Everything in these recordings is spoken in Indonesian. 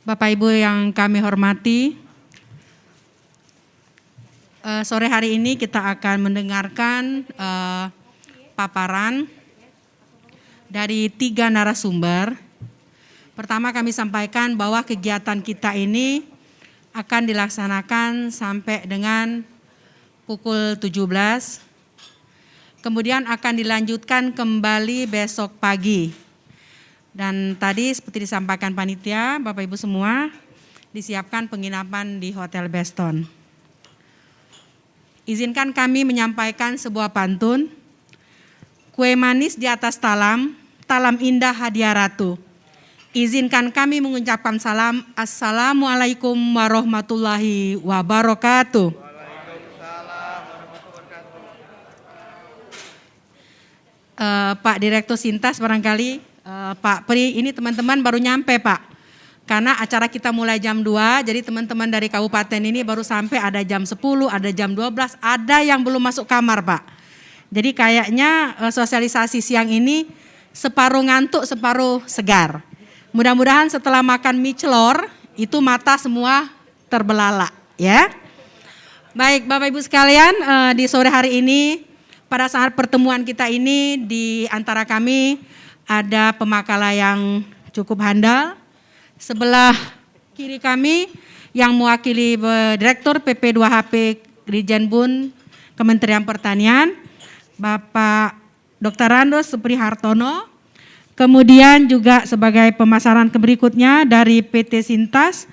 Bapak Ibu yang kami hormati, sore hari ini kita akan mendengarkan paparan dari 3 narasumber. Pertama kami sampaikan bahwa kegiatan kita ini akan dilaksanakan sampai dengan pukul 17. Kemudian akan dilanjutkan kembali besok pagi. Dan tadi seperti disampaikan panitia, Bapak Ibu semua, disiapkan penginapan di Hotel Beston. Izinkan kami menyampaikan sebuah pantun. Kue manis di atas talam, talam indah hadiah ratu. Izinkan kami mengucapkan salam. Assalamualaikum warahmatullahi wabarakatuh. Pak Direktur Sintas barangkali, Pak Pri, ini teman-teman baru nyampe Pak. Karena acara kita mulai jam 2, jadi teman-teman dari kabupaten ini baru sampai ada jam 10, ada jam 12, ada yang belum masuk kamar Pak. Jadi kayaknya sosialisasi siang ini separuh ngantuk, separuh segar. Mudah-mudahan setelah makan mie celor, itu mata semua terbelalak ya. Baik Bapak Ibu sekalian, di sore hari ini, pada saat pertemuan kita ini di antara kami, ada pemakala yang cukup handal. Sebelah kiri kami yang mewakili Direktur PP2HP Dirjen Bun Kementerian Pertanian, Bapak Dr. Randos Suprihartono. Kemudian juga sebagai pemasaran berikutnya dari PT Sintas,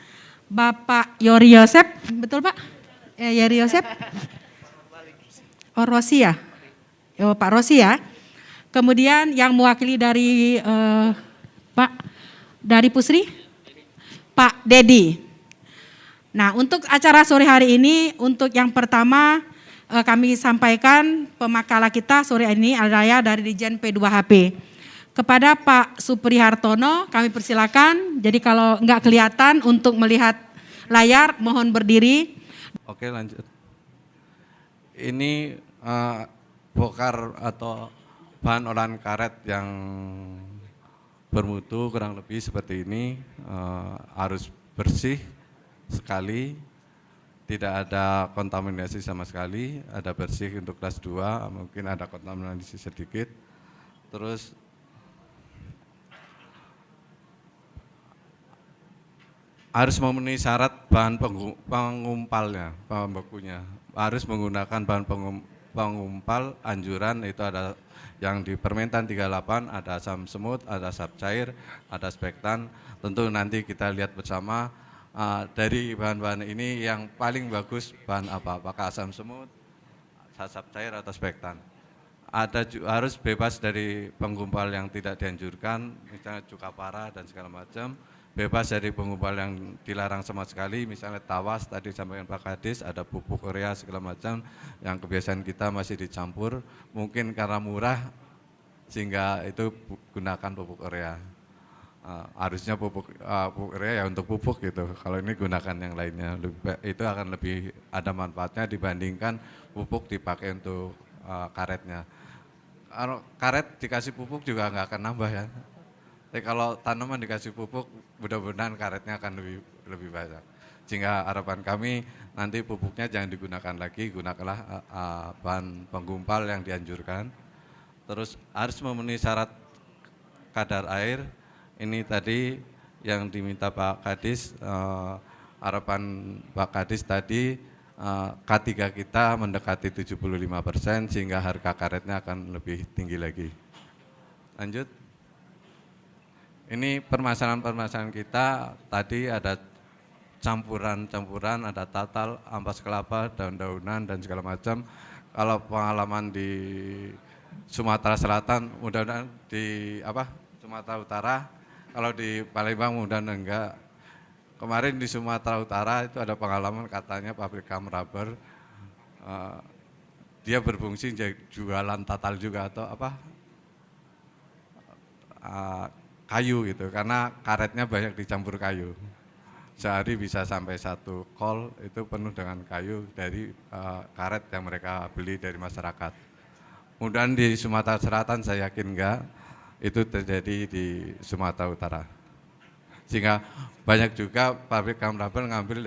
Bapak Yori Yosep, betul Pak? Yori Yosep? Oh Rosi ya? Oh, Pak Rosi ya. Kemudian yang mewakili dari Pak dari Pusri, Pak Dedi. Nah untuk acara sore hari ini, untuk yang pertama kami sampaikan pemakala kita sore ini adalah dari Dirjen P2HP. Kepada Pak Suprihartono kami persilakan, jadi kalau enggak kelihatan untuk melihat layar mohon berdiri. Oke lanjut. Ini bokar atau bahan olahan karet yang bermutu kurang lebih seperti ini, harus bersih sekali, tidak ada kontaminasi sama sekali, ada bersih untuk kelas 2, mungkin ada kontaminasi sedikit. Terus harus memenuhi syarat bahan pengumpalnya, pembekunya, harus menggunakan bahan pengumpal anjuran, itu ada yang di Permentan 38, ada asam semut, ada asap cair, ada spektan. Tentu nanti kita lihat bersama dari bahan-bahan ini yang paling bagus bahan apa, apakah asam semut, asap cair atau spektan. Harus bebas dari penggumpal yang tidak dianjurkan, misalnya cuka parah dan segala macam. Bebas dari penggumpal yang dilarang sama sekali, misalnya tawas, tadi sampaikan Pak Kadis, ada pupuk urea segala macam, yang kebiasaan kita masih dicampur, mungkin karena murah, sehingga itu gunakan pupuk urea. Harusnya pupuk urea ya untuk pupuk gitu, kalau ini gunakan yang lainnya, itu akan lebih ada manfaatnya dibandingkan pupuk dipakai untuk karetnya. Kalau karet dikasih pupuk juga nggak akan nambah ya. Tapi kalau tanaman dikasih pupuk, mudah-mudahan karetnya akan lebih banyak. Sehingga harapan kami nanti pupuknya jangan digunakan lagi, gunakanlah bahan penggumpal yang dianjurkan. Terus harus memenuhi syarat kadar air. Ini tadi yang diminta Pak Kadis, harapan Pak Kadis tadi K3 kita mendekati 75%, sehingga harga karetnya akan lebih tinggi lagi. Lanjut. Ini permasalahan-permasalahan kita, tadi ada campuran-campuran, ada tatal, ampas kelapa, daun-daunan dan segala macam. Kalau pengalaman di Sumatera Selatan, mudah-mudahan di Sumatera Utara, kalau di Palembang mudah-mudahan enggak. Kemarin di Sumatera Utara itu ada pengalaman katanya pabrik gum rubber, dia berfungsi jualan tatal juga atau kayu gitu, karena karetnya banyak dicampur kayu. Sehari bisa sampai 1 kol itu penuh dengan kayu dari karet yang mereka beli dari masyarakat. Mudah-mudahan di Sumatera Selatan saya yakin enggak, itu terjadi di Sumatera Utara. Sehingga banyak juga pabrik gum rubber ngambil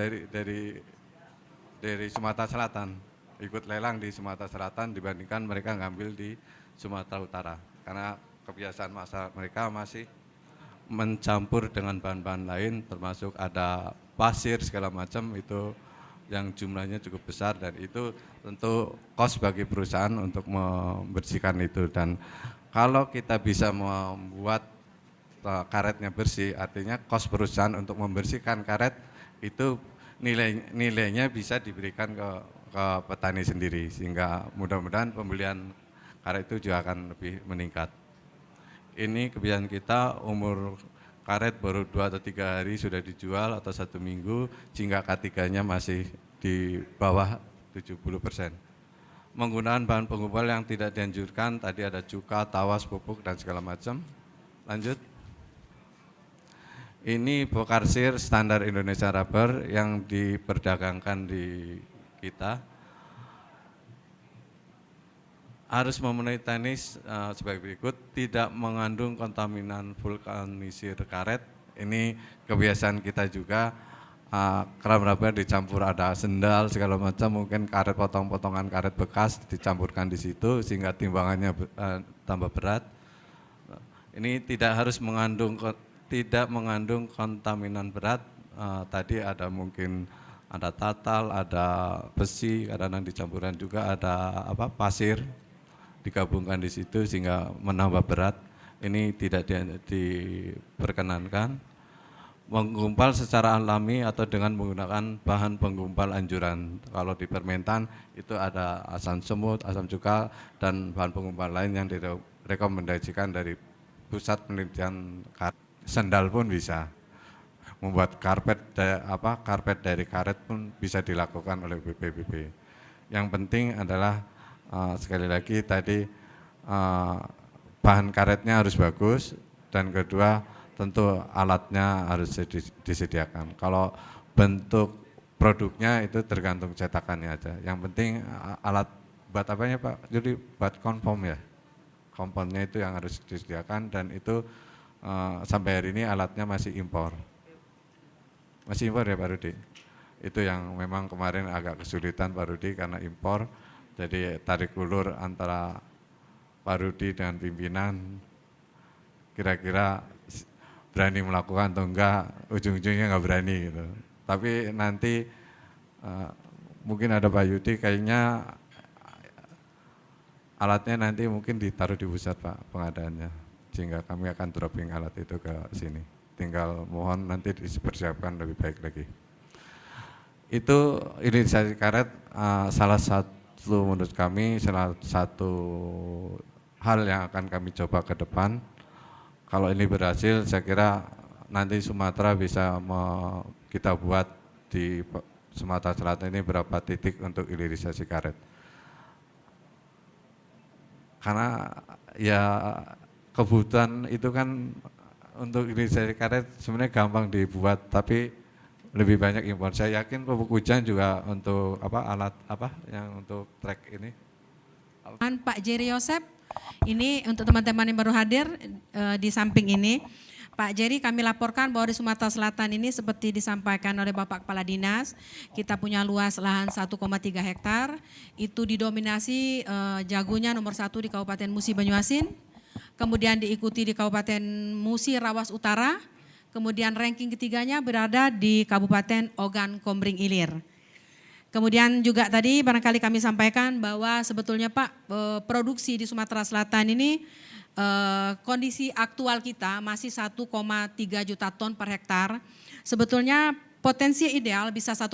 dari Sumatera Selatan, ikut lelang di Sumatera Selatan dibandingkan mereka ngambil di Sumatera Utara. Karena kebiasaan masyarakat mereka masih mencampur dengan bahan-bahan lain, termasuk ada pasir segala macam itu yang jumlahnya cukup besar, dan itu tentu kos bagi perusahaan untuk membersihkan itu. Dan kalau kita bisa membuat karetnya bersih, artinya kos perusahaan untuk membersihkan karet itu nilainya bisa diberikan ke petani sendiri, sehingga mudah-mudahan pembelian karet itu juga akan lebih meningkat. Ini kebiasaan kita, umur karet baru 2 atau 3 hari sudah dijual atau 1 minggu, sehingga K3-nya masih di bawah 70%. Menggunakan bahan penggumpal yang tidak dianjurkan, tadi ada cuka, tawas, pupuk, dan segala macam. Lanjut. Ini bokarsir standar Indonesia Rubber yang diperdagangkan di kita. Harus memenuhi teknis sebagai berikut, tidak mengandung kontaminan vulkanisir karet. Ini kebiasaan kita juga, keram rubber dicampur ada sendal segala macam, mungkin karet potongan karet bekas dicampurkan di situ sehingga timbangannya tambah berat. Ini tidak mengandung kontaminan berat. Tadi ada mungkin ada tatal, ada besi, kadang-kadang dicampuran juga ada pasir digabungkan di situ sehingga menambah berat. Ini tidak diperkenankan. Menggumpal secara alami atau dengan menggunakan bahan penggumpal anjuran. Kalau di permentan itu ada asam semut, asam cuka, dan bahan penggumpal lain yang direkomendasikan dari pusat penelitian karet. Sendal pun bisa. Membuat karpet dari karet pun bisa dilakukan oleh BPPB. Yang penting adalah sekali lagi tadi bahan karetnya harus bagus, dan kedua tentu alatnya harus disediakan. Kalau bentuk produknya itu tergantung cetakannya aja. Yang penting alat buat apanya Pak? Jadi buat konform ya. Komponnya itu yang harus disediakan, dan itu sampai hari ini alatnya masih impor. Masih impor ya Pak Rudi? Itu yang memang kemarin agak kesulitan Pak Rudi karena impor. Jadi tarik ulur antara Pak Rudi dengan pimpinan, kira-kira berani melakukan atau enggak, ujung-ujungnya enggak berani gitu. Tapi nanti mungkin ada Pak Yudi, kayaknya alatnya nanti mungkin ditaruh di pusat Pak pengadaannya, sehingga kami akan dropping alat itu ke sini. Tinggal mohon nanti dipersiapkan lebih baik lagi. Itu hilirisasi karet salah satu menurut kami salah satu hal yang akan kami coba ke depan. Kalau ini berhasil, saya kira nanti Sumatera bisa kita buat di Sumatera Selatan ini berapa titik untuk hilirisasi karet. Karena ya kebutuhan itu kan untuk hilirisasi karet sebenarnya gampang dibuat, tapi lebih banyak impor. Saya yakin pupuk hujan juga untuk alat yang untuk trek ini. Pak Jerry Yosep, ini untuk teman-teman yang baru hadir di samping ini. Pak Jerry, kami laporkan bahwa di Sumatera Selatan ini seperti disampaikan oleh Bapak Kepala Dinas, kita punya luas lahan 1,3 hektar, itu didominasi jagonya nomor 1 di Kabupaten Musi Banyuasin, kemudian diikuti di Kabupaten Musi Rawas Utara, kemudian ranking ketiganya berada di Kabupaten Ogan Komering Ilir. Kemudian juga tadi barangkali kami sampaikan bahwa sebetulnya Pak, produksi di Sumatera Selatan ini kondisi aktual kita masih 1,3 juta ton per hektar. Sebetulnya potensi ideal bisa 1,8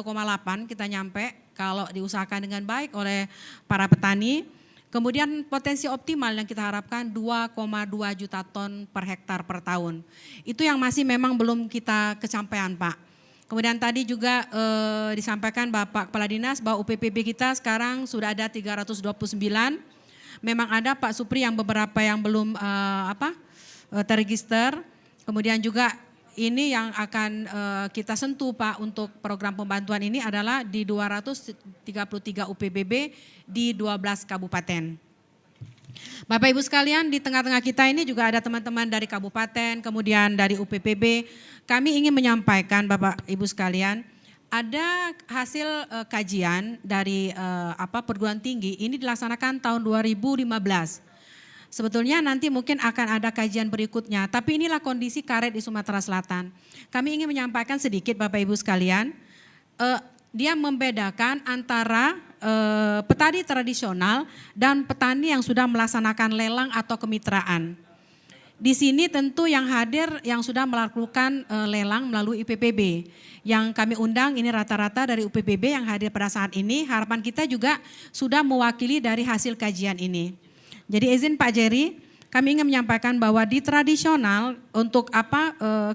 kita nyampe kalau diusahakan dengan baik oleh para petani. Kemudian potensi optimal yang kita harapkan 2,2 juta ton per hektar per tahun. Itu yang masih memang belum kita kecapean Pak. Kemudian tadi juga disampaikan Bapak Kepala Dinas bahwa UPPB kita sekarang sudah ada 329. Memang ada Pak Supri yang beberapa yang belum terregister. Kemudian juga ini yang akan kita sentuh Pak untuk program pembantuan ini adalah di 233 UPBB di 12 kabupaten. Bapak Ibu sekalian, di tengah-tengah kita ini juga ada teman-teman dari kabupaten, kemudian dari UPPB. Kami ingin menyampaikan Bapak Ibu sekalian, ada hasil kajian dari perguruan tinggi ini dilaksanakan tahun 2015. Sebetulnya nanti mungkin akan ada kajian berikutnya, tapi inilah kondisi karet di Sumatera Selatan. Kami ingin menyampaikan sedikit Bapak Ibu sekalian, dia membedakan antara petani tradisional dan petani yang sudah melaksanakan lelang atau kemitraan. Di sini tentu yang hadir yang sudah melakukan lelang melalui UPPB. Yang kami undang ini rata-rata dari UPPB yang hadir pada saat ini, harapan kita juga sudah mewakili dari hasil kajian ini. Jadi izin Pak Jerry, kami ingin menyampaikan bahwa di tradisional untuk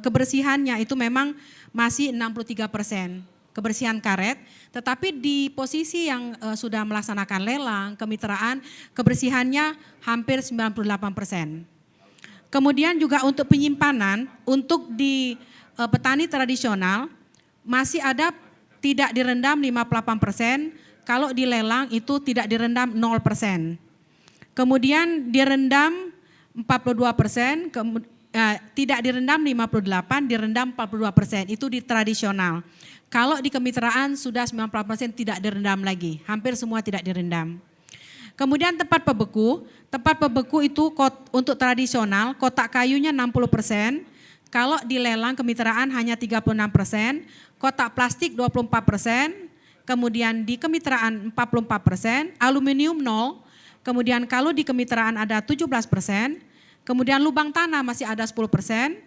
kebersihannya itu memang masih 63% kebersihan karet, tetapi di posisi yang sudah melaksanakan lelang, kemitraan, kebersihannya hampir 98%. Kemudian juga untuk penyimpanan, untuk di petani tradisional masih ada tidak direndam 58%, kalau di lelang itu tidak direndam 0%. Kemudian direndam 42%, tidak direndam 58%, direndam 42%, itu di tradisional. Kalau di kemitraan sudah 94% tidak direndam lagi, hampir semua tidak direndam. Kemudian tempat pembeku itu untuk tradisional, kotak kayunya 60%, kalau di lelang kemitraan hanya 36%, kotak plastik 24%, kemudian di kemitraan 44%, aluminium 0%, kemudian kalau di kemitraan ada 17%, kemudian lubang tanah masih ada 10%,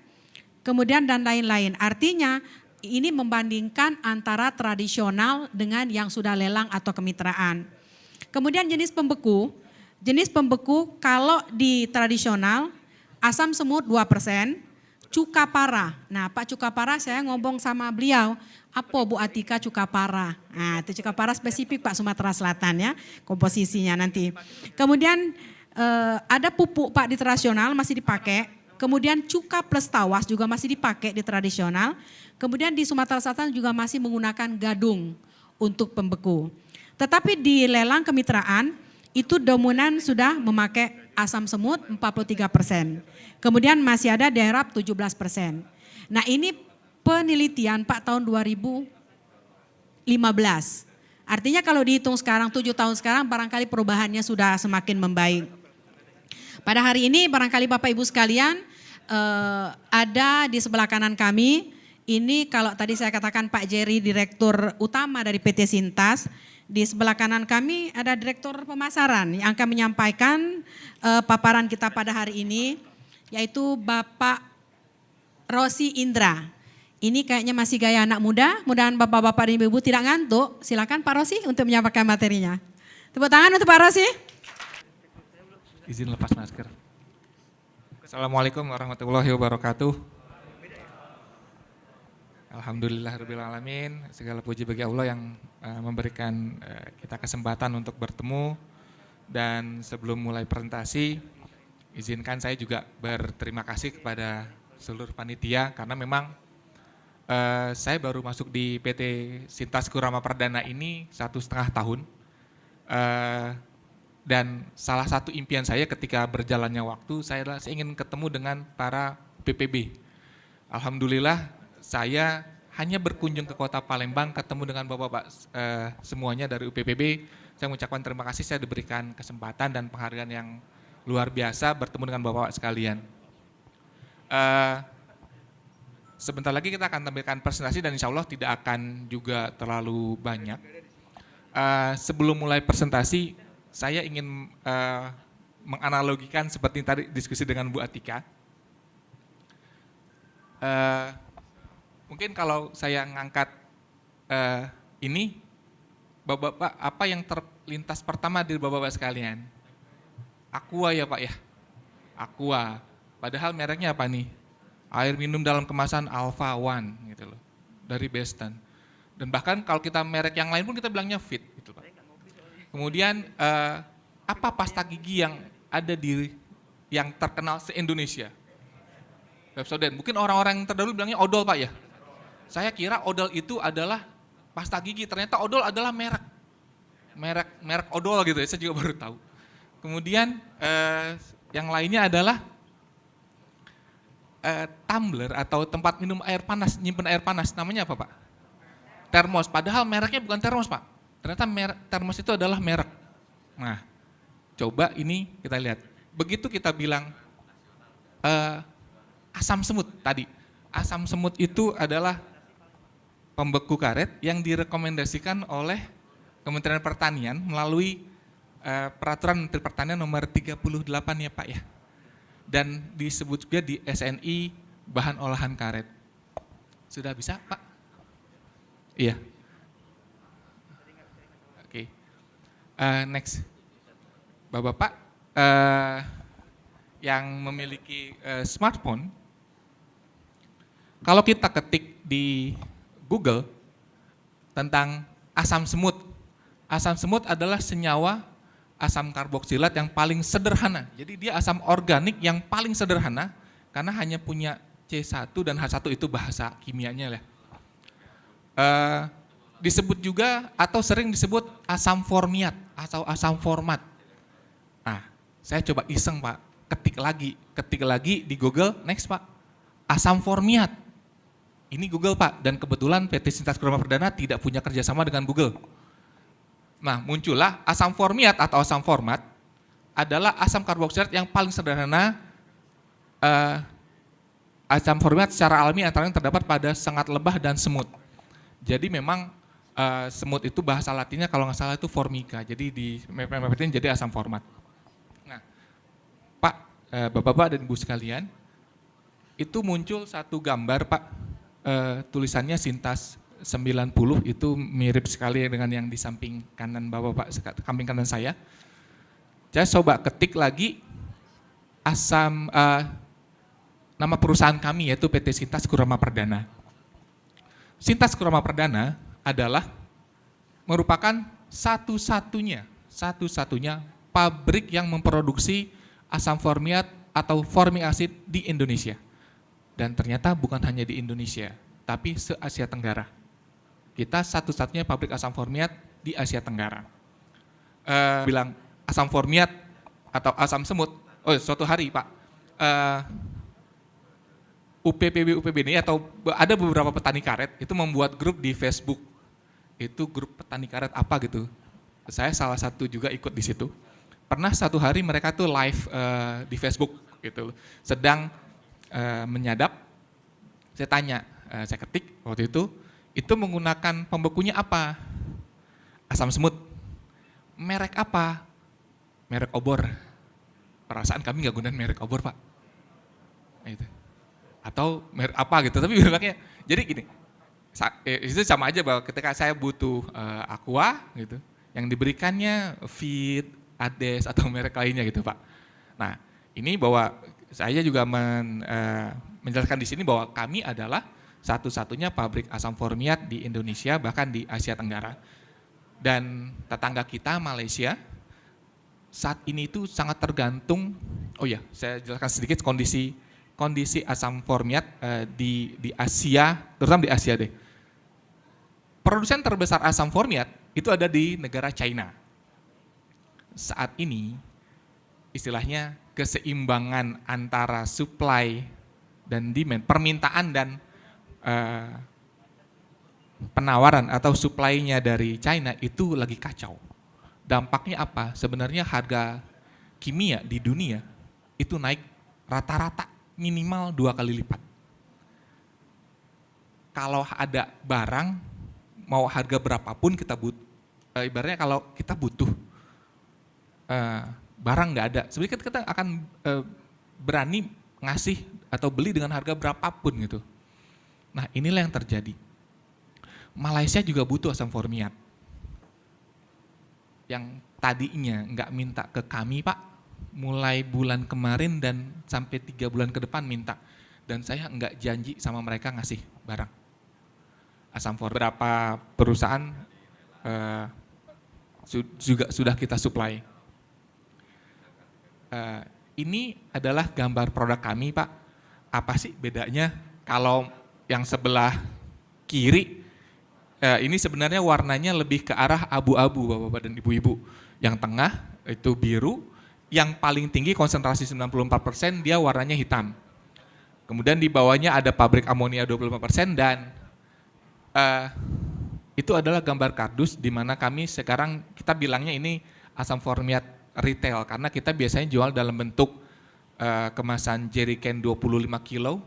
kemudian dan lain-lain. Artinya ini membandingkan antara tradisional dengan yang sudah lelang atau kemitraan. Kemudian jenis pembeku kalau di tradisional asam semut 2%, cuka parah. Nah Pak cuka parah saya ngomong sama beliau, apa Bu Atika cuka parah? Nah itu cuka parah spesifik Pak Sumatera Selatan ya, komposisinya nanti. Kemudian ada pupuk Pak di tradisional masih dipakai, kemudian cuka plus tawas juga masih dipakai di tradisional, kemudian di Sumatera Selatan juga masih menggunakan gadung untuk pembeku. Tetapi di lelang kemitraan itu dominan sudah memakai asam semut 43%, kemudian masih ada derap 17%. Nah ini penelitian Pak tahun 2015. Artinya kalau dihitung sekarang 7 tahun sekarang barangkali perubahannya sudah semakin membaik. Pada hari ini barangkali Bapak Ibu sekalian ada di sebelah kanan kami, ini kalau tadi saya katakan Pak Jerry Direktur Utama dari PT Sintas, di sebelah kanan kami ada Direktur Pemasaran yang akan menyampaikan paparan kita pada hari ini, yaitu Bapak Rosi Indra. Ini kayaknya masih gaya anak muda, mudah-mudahan Bapak-Bapak dan Ibu-Ibu tidak ngantuk. Silakan Pak Rosi untuk menyampaikan materinya. Tepuk tangan untuk Pak Rosi. Izin lepas masker. Assalamualaikum warahmatullahi wabarakatuh. Alhamdulillahirrahmanirrahim. Segala puji bagi Allah yang memberikan kita kesempatan untuk bertemu. Dan sebelum mulai presentasi, izinkan saya juga berterima kasih kepada seluruh panitia karena memang saya baru masuk di PT Sintas Kurama Perdana ini 1,5 tahun. Dan salah satu impian saya ketika berjalannya waktu, saya ingin ketemu dengan para PPB. Alhamdulillah saya hanya berkunjung ke kota Palembang, ketemu dengan bapak-bapak semuanya dari UPPB. Saya mengucapkan terima kasih, saya diberikan kesempatan dan penghargaan yang luar biasa bertemu dengan bapak-bapak sekalian. Sebentar lagi kita akan tampilkan presentasi dan insya Allah tidak akan juga terlalu banyak. Sebelum mulai presentasi, saya ingin menganalogikan seperti tadi diskusi dengan Bu Atika. Mungkin kalau saya ngangkat ini, Bapak-Bapak, apa yang terlintas pertama di Bapak-Bapak sekalian? Aqua ya Pak ya? Aqua, padahal mereknya apa nih? Air minum dalam kemasan Alpha One gitu loh, dari Besten. Dan bahkan kalau kita merek yang lain pun kita bilangnya Fit gitu Pak. Kemudian apa pasta gigi yang ada yang terkenal se-Indonesia? Pepsodent. Mungkin orang-orang yang terdahulu bilangnya odol Pak ya. Saya kira odol itu adalah pasta gigi, ternyata odol adalah merek odol gitu ya, saya juga baru tahu. Kemudian yang lainnya adalah tumbler atau tempat minum air panas, nyimpen air panas, namanya apa Pak? Termos, padahal mereknya bukan termos Pak. Ternyata termos itu adalah merek. Nah, coba ini kita lihat. Begitu kita bilang asam semut tadi. Asam semut itu adalah pembeku karet yang direkomendasikan oleh Kementerian Pertanian melalui Peraturan Menteri Pertanian nomor 38 ya Pak ya. Dan disebut juga di SNI bahan olahan karet. Sudah bisa Pak? Iya. Oke. Next. Bapak-bapak yang memiliki smartphone, kalau kita ketik di Google tentang asam semut adalah senyawa asam karboksilat yang paling sederhana. Jadi dia asam organik yang paling sederhana karena hanya punya C1 dan H1 itu bahasa kimianya lah. Disebut juga atau sering disebut asam formiat atau asam format. Nah, saya coba iseng Pak, ketik lagi di Google, next Pak, asam formiat. Ini Google Pak, dan kebetulan PT Sintas Kurama Perdana tidak punya kerjasama dengan Google. Nah, muncullah asam formiat atau asam format adalah asam karboksilat yang paling sederhana. Asam formiat secara alami antara yang terdapat pada sengat lebah dan semut. Jadi memang semut itu bahasa latinnya kalau nggak salah itu formica. Jadi di map-map ini jadi asam format. Nah, Pak, Bapak-bapak dan Ibu sekalian, itu muncul satu gambar Pak, tulisannya Sintas 90 itu mirip sekali dengan yang di samping kanan Bapak, samping kanan saya. Saya coba ketik lagi asam nama perusahaan kami yaitu PT Sintas Kurama Perdana. Sintas Kurama Perdana adalah merupakan satu-satunya pabrik yang memproduksi asam formiat atau formic acid di Indonesia. Dan ternyata bukan hanya di Indonesia, tapi se-Asia Tenggara. Kita satu-satunya pabrik asam formiat di Asia Tenggara. Bilang asam formiat atau asam semut, suatu hari Pak, UPPB atau ada beberapa petani karet itu membuat grup di Facebook. Itu grup petani karet apa gitu. Saya salah satu juga ikut di situ. Pernah satu hari mereka tuh live di Facebook gitu, sedang menyadap. Saya tanya, saya ketik waktu itu menggunakan pembekunya apa? Asam semut. Merek apa? Merek obor. Perasaan kami nggak gunain merek obor Pak. Gitu. Atau merek apa gitu, tapi bilangnya, jadi gini, itu sama aja bahwa ketika saya butuh aqua gitu, yang diberikannya Fit, Ades atau merek lainnya gitu Pak. Nah ini bahwa saya juga menjelaskan di sini bahwa kami adalah satu-satunya pabrik asam formiat di Indonesia bahkan di Asia Tenggara. Dan tetangga kita Malaysia saat ini itu sangat tergantung. Oh ya, saya jelaskan sedikit kondisi asam formiat di Asia, terutama di Asia deh. Produsen terbesar asam formiat itu ada di negara China. Saat ini istilahnya keseimbangan antara supply dan demand, permintaan dan penawaran atau supply-nya dari China itu lagi kacau. Dampaknya apa? Sebenarnya harga kimia di dunia itu naik rata-rata minimal 2 kali lipat. Kalau ada barang, mau harga berapapun kita butuh, ibaratnya kalau kita butuh barang nggak ada, sebenarnya kita akan berani ngasih atau beli dengan harga berapapun gitu. Nah inilah yang terjadi. Malaysia juga butuh asam formiat. Yang tadinya nggak minta ke kami Pak, mulai bulan kemarin dan sampai 3 bulan ke depan minta. Dan saya nggak janji sama mereka ngasih barang. Asam formiat berapa perusahaan juga sudah kita supply. Ini adalah gambar produk kami Pak. Apa sih bedanya kalau yang sebelah kiri, ini sebenarnya warnanya lebih ke arah abu-abu Bapak-bapak dan Ibu-ibu. Yang tengah itu biru, yang paling tinggi konsentrasi 94% dia warnanya hitam. Kemudian di bawahnya ada pabrik amonia 25% dan itu adalah gambar kardus di mana kami sekarang kita bilangnya ini asam formiat retail karena kita biasanya jual dalam bentuk kemasan jerrycan 25 kilo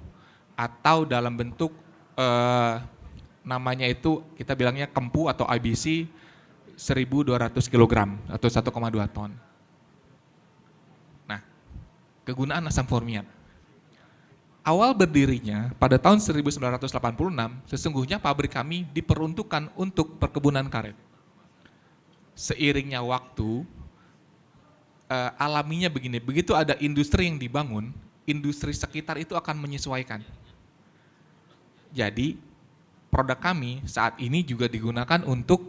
atau dalam bentuk namanya itu kita bilangnya kempu atau IBC 1.200 kg atau 1,2 ton. Nah, kegunaan asam formiat. Awal berdirinya pada tahun 1986, sesungguhnya pabrik kami diperuntukkan untuk perkebunan karet. Seiringnya waktu, alaminya begini, begitu ada industri yang dibangun, industri sekitar itu akan menyesuaikan. Jadi, produk kami saat ini juga digunakan untuk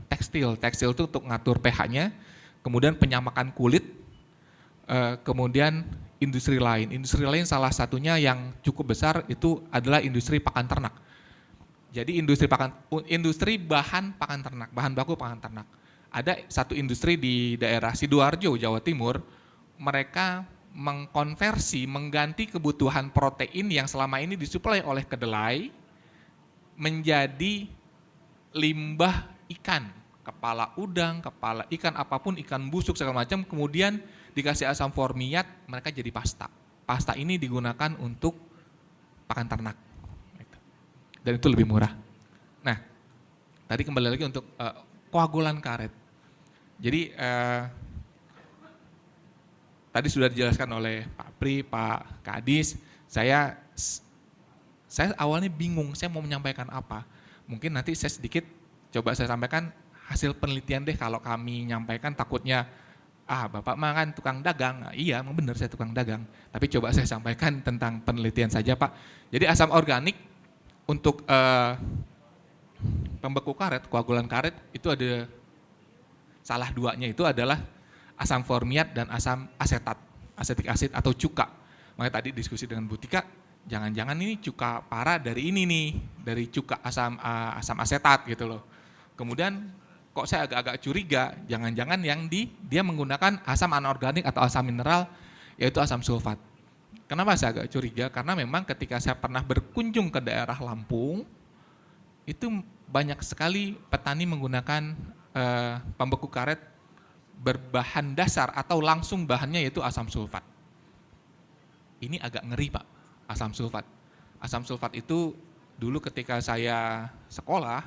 tekstil. Tekstil itu untuk ngatur pH-nya, kemudian penyamakan kulit, kemudian industri lain. Industri lain salah satunya yang cukup besar itu adalah industri pakan ternak. Jadi industri bahan pakan ternak, bahan baku pakan ternak. Ada satu industri di daerah Sidoarjo, Jawa Timur, mereka mengkonversi, mengganti kebutuhan protein yang selama ini disuplai oleh kedelai menjadi limbah ikan, kepala udang, kepala ikan apapun, ikan busuk segala macam, kemudian dikasih asam formiat, mereka jadi pasta. Pasta ini digunakan untuk pakan ternak. Dan itu lebih murah. Nah, tadi kembali lagi untuk koagulan karet. Jadi, tadi sudah dijelaskan oleh Pak Pri, Pak Kadis, saya awalnya bingung, saya mau menyampaikan apa. Mungkin nanti saya sedikit coba saya sampaikan hasil penelitian deh kalau kami nyampaikan takutnya, Bapak mah kan tukang dagang. Iya, memang benar saya tukang dagang. Tapi coba saya sampaikan tentang penelitian saja Pak. Jadi asam organik untuk pembeku karet, koagulan karet itu ada salah duanya itu adalah asam formiat dan asam asetat, asetik asid atau cuka. Makanya tadi diskusi dengan Bu Tika, jangan-jangan ini cuka parah dari ini nih, dari cuka asam asetat gitu loh. Kemudian kok saya agak-agak curiga, jangan-jangan yang dia menggunakan asam anorganik atau asam mineral, yaitu asam sulfat. Kenapa saya agak curiga? Karena memang ketika saya pernah berkunjung ke daerah Lampung, itu banyak sekali petani menggunakan pembeku karet berbahan dasar atau langsung bahannya yaitu asam sulfat. Ini agak ngeri Pak, asam sulfat. Asam sulfat itu dulu ketika saya sekolah,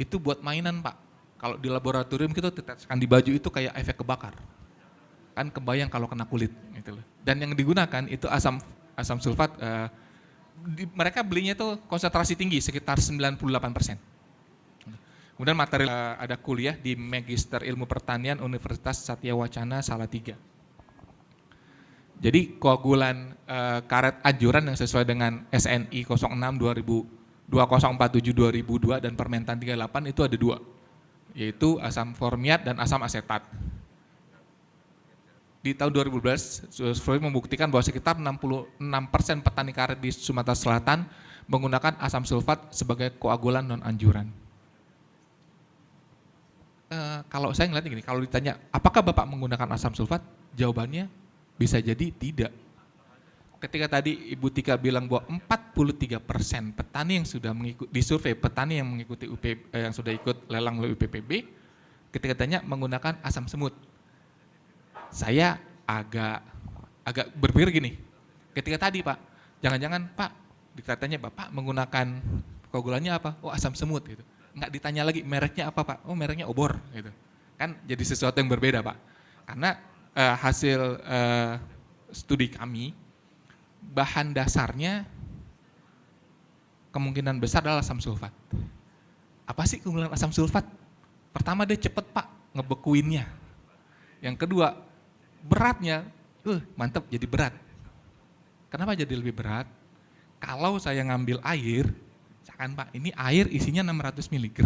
itu buat mainan Pak. Kalau di laboratorium kita teteskan di baju itu kayak efek kebakar. Kan kebayang kalau kena kulit gitu loh. Dan yang digunakan itu asam sulfat mereka belinya itu konsentrasi tinggi sekitar 98%. Kemudian materi ada kuliah di Magister Ilmu Pertanian Universitas Satya Wacana Salatiga. Jadi koagulan karet anjuran yang sesuai dengan SNI 06 2047 2002 dan Permentan 38 itu ada dua, yaitu asam formiat dan asam asetat. Di tahun 2012, Freud membuktikan bahwa sekitar 66% petani karet di Sumatera Selatan menggunakan asam sulfat sebagai koagulan non-anjuran. Kalau saya ngeliatnya gini, kalau ditanya apakah Bapak menggunakan asam sulfat, jawabannya bisa jadi tidak. Ketika tadi Ibu Tika bilang bahwa 43% petani yang sudah mengikuti disurvei, petani yang mengikuti yang sudah ikut lelang oleh UPPB, ketika tanya menggunakan asam semut, saya agak berpikir gini. Ketika tadi Pak, jangan-jangan Pak dikatanya Bapak menggunakan koagulannya apa? Oh asam semut gitu. Nggak ditanya lagi mereknya apa Pak? Oh mereknya obor gitu. Kan jadi sesuatu yang berbeda Pak. Karena hasil studi kami, bahan dasarnya kemungkinan besar adalah asam sulfat. Apa sih keunggulan asam sulfat? Pertama dia cepet Pak ngebekuinnya. Yang kedua beratnya, mantep jadi berat. Kenapa jadi lebih berat? Kalau saya ngambil air, misalkan Pak ini air isinya 600 mg.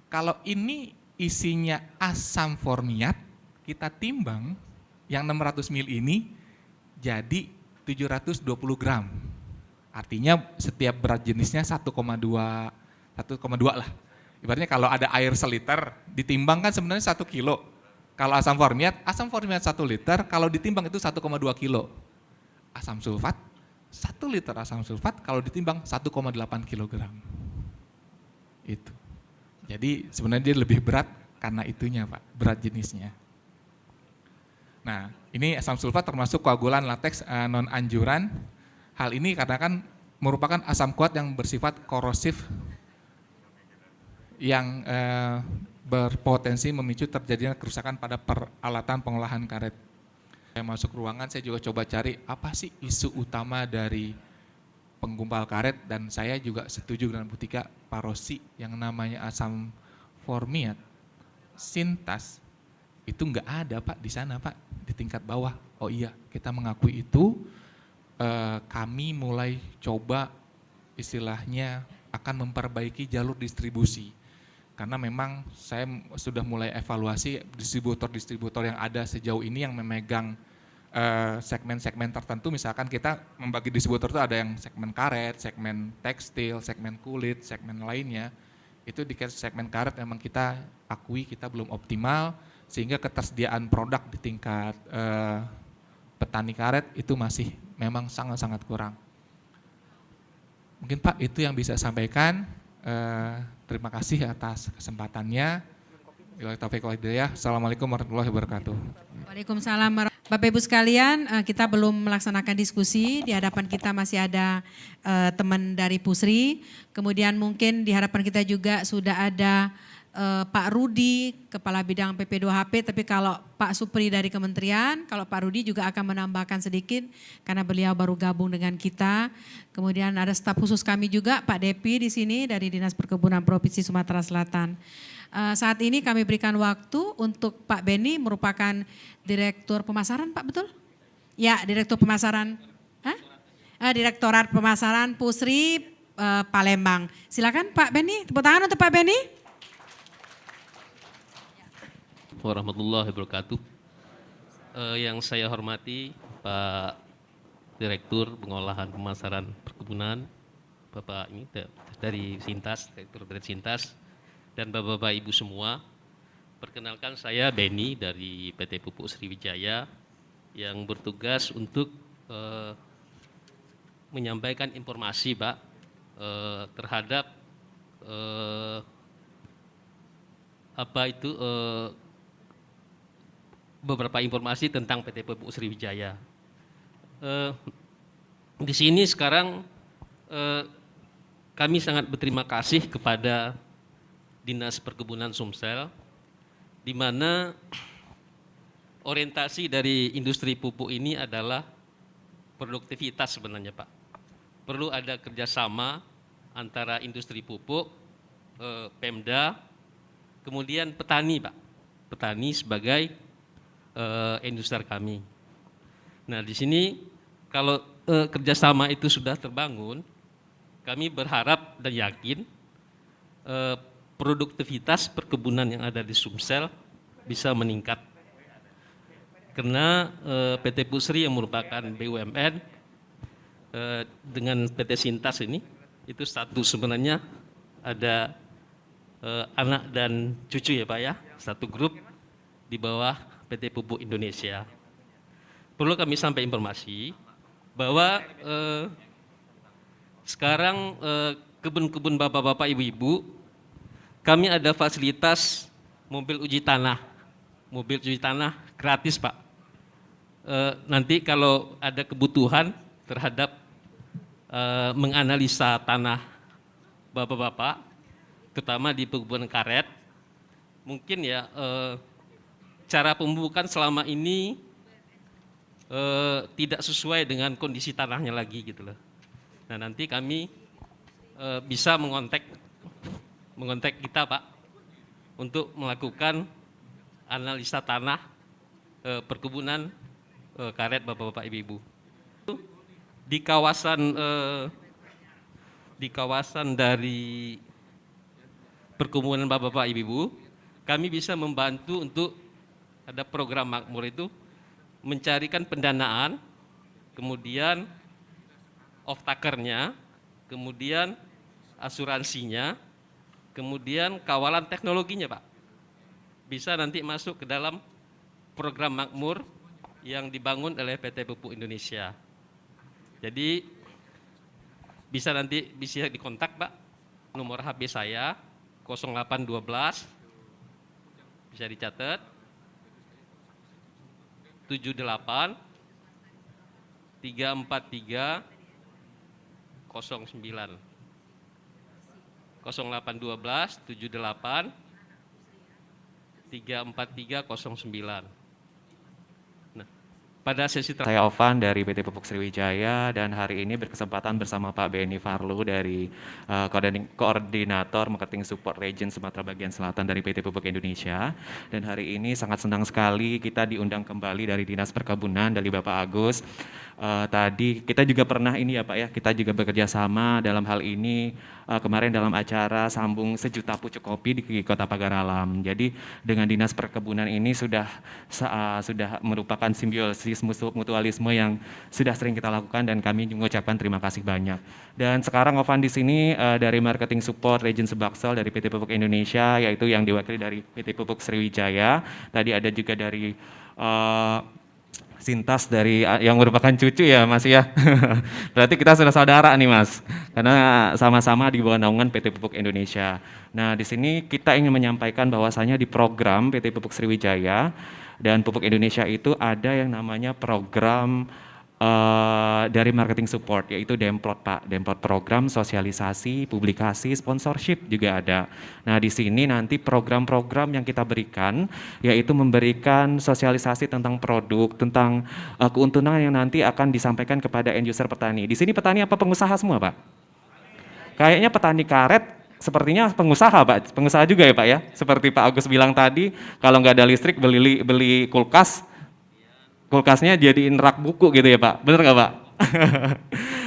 Kalau ini isinya asam formiat, kita timbang yang 600 ml ini jadi 720 gram. Artinya setiap berat jenisnya 1,2 lah. Ibaratnya kalau ada air seliter, ditimbang kan sebenarnya 1 kilo. Kalau asam formiat 1 liter kalau ditimbang itu 1,2 kilo. Asam sulfat, 1 liter asam sulfat kalau ditimbang 1,8 kilogram. Itu. Jadi sebenarnya dia lebih berat karena itunya Pak, berat jenisnya. Nah, ini asam sulfat termasuk koagulan lateks non-anjuran. Hal ini karena kan merupakan asam kuat yang bersifat korosif yang berpotensi memicu terjadinya kerusakan pada peralatan pengolahan karet. Saya masuk ruangan, saya juga coba cari apa sih isu utama dari penggumpal karet, dan saya juga setuju dengan Bu Tika, Pak Rosi, yang namanya asam formiat, sintas, itu nggak ada Pak di sana Pak, di tingkat bawah. Oh iya, kita mengakui itu, kami mulai coba istilahnya akan memperbaiki jalur distribusi. Karena memang saya sudah mulai evaluasi distributor-distributor yang ada sejauh ini yang memegang segmen-segmen tertentu. Misalkan kita membagi distributor itu ada yang segmen karet, segmen tekstil, segmen kulit, segmen lainnya. Itu di segmen karet memang kita akui kita belum optimal, sehingga ketersediaan produk di tingkat petani karet itu masih memang sangat-sangat kurang. Mungkin Pak itu yang bisa saya sampaikan. Terima kasih atas kesempatannya. Assalamualaikum warahmatullahi wabarakatuh. Waalaikumsalam. Bapak Ibu sekalian, kita belum melaksanakan diskusi. Di hadapan kita masih ada teman dari Pusri. Kemudian mungkin di hadapan kita juga sudah ada Pak Rudi, Kepala Bidang PP2HP, tapi kalau Pak Supri dari Kementerian, kalau Pak Rudi juga akan menambahkan sedikit karena beliau baru gabung dengan kita. Kemudian ada staf khusus kami juga, Pak Depi di sini dari Dinas Perkebunan Provinsi Sumatera Selatan. Saat ini kami berikan waktu untuk Pak Beni, merupakan Direktur Pemasaran, Pak, betul? Ya, Direktur Pemasaran. Direktorat Pemasaran Pusri Palembang. Silakan Pak Beni, tepuk tangan untuk Pak Beni. Warahmatullahi wabarakatuh. Yang saya hormati Pak Direktur Pengolahan Pemasaran Perkebunan, Bapak ini dari Sintas, Direktur dari Sintas, dan Bapak-Bapak Ibu semua. Perkenalkan, saya Beni dari PT Pupuk Sriwijaya yang bertugas untuk menyampaikan informasi Pak terhadap beberapa informasi tentang PT Pupuk Sriwijaya. Di sini sekarang kami sangat berterima kasih kepada Dinas Perkebunan Sumsel, di mana orientasi dari industri pupuk ini adalah produktivitas sebenarnya Pak. Perlu ada kerjasama antara industri pupuk, Pemda, kemudian petani Pak. Petani sebagai industri kami. Nah di sini kalau kerjasama itu sudah terbangun, kami berharap dan yakin produktivitas perkebunan yang ada di Sumsel bisa meningkat. Karena PT Pusri yang merupakan BUMN dengan PT Sintas ini, itu satu sebenarnya ada anak dan cucu ya Pak ya, satu grup di bawah PT Pupuk Indonesia. Perlu kami sampaikan informasi bahwa sekarang kebun-kebun bapak-bapak, ibu-ibu, kami ada fasilitas mobil uji tanah. Mobil uji tanah gratis Pak. Nanti kalau ada kebutuhan terhadap menganalisa tanah bapak-bapak, terutama di perkebunan karet, mungkin ya cara pemupukan selama ini tidak sesuai dengan kondisi tanahnya lagi gitu loh. Nah nanti kami bisa mengontak kita Pak untuk melakukan analisa tanah perkebunan karet bapak-bapak ibu-ibu. Di kawasan dari perkebunan bapak-bapak ibu-ibu, kami bisa membantu untuk ada program makmur itu mencarikan pendanaan, kemudian off-takernya, kemudian asuransinya, kemudian kawalan teknologinya Pak. Bisa nanti masuk ke dalam program makmur yang dibangun oleh PT Pupuk Indonesia. Jadi bisa dikontak Pak, nomor HP saya 0812, bisa dicatat 78 343 09 0812 78 343 09. Nah, pada sesi Saya Ovan dari PT Pupuk Sriwijaya dan hari ini berkesempatan bersama Pak Beni Farlu dari Koordinator Marketing Support Region Sumatera Bagian Selatan dari PT Pupuk Indonesia. Dan hari ini sangat senang sekali kita diundang kembali dari Dinas Perkebunan dari Bapak Agus. Tadi kita juga pernah ini ya Pak ya, kita juga bekerja sama dalam hal ini kemarin dalam acara Sambung Sejuta Pucuk Kopi di Kota Pagar Alam. Jadi dengan Dinas Perkebunan ini sudah merupakan simbiosis mutualisme yang sudah sering kita lakukan dan kami mengucapkan terima kasih banyak. Dan sekarang Ovan di sini dari Marketing Support Region Subaksel dari PT Pupuk Indonesia, yaitu yang diwakili dari PT Pupuk Sriwijaya. Tadi ada juga dari Sintas dari yang merupakan cucu ya Mas ya. Berarti kita sudah saudara nih Mas. Karena sama-sama di bawah naungan PT Pupuk Indonesia. Nah, di sini kita ingin menyampaikan bahwasanya di program PT Pupuk Sriwijaya dan Pupuk Indonesia itu ada yang namanya program dari marketing support, yaitu Demplot Pak, Demplot program sosialisasi, publikasi, sponsorship juga ada. Nah di sini nanti program-program yang kita berikan, yaitu memberikan sosialisasi tentang produk, tentang keuntungan yang nanti akan disampaikan kepada end user petani. Di sini petani apa pengusaha semua Pak? Kayaknya petani karet, sepertinya pengusaha Pak, pengusaha juga ya Pak ya. Seperti Pak Agus bilang tadi, kalau nggak ada listrik beli kulkasnya jadiin rak buku gitu ya Pak, bener nggak Pak?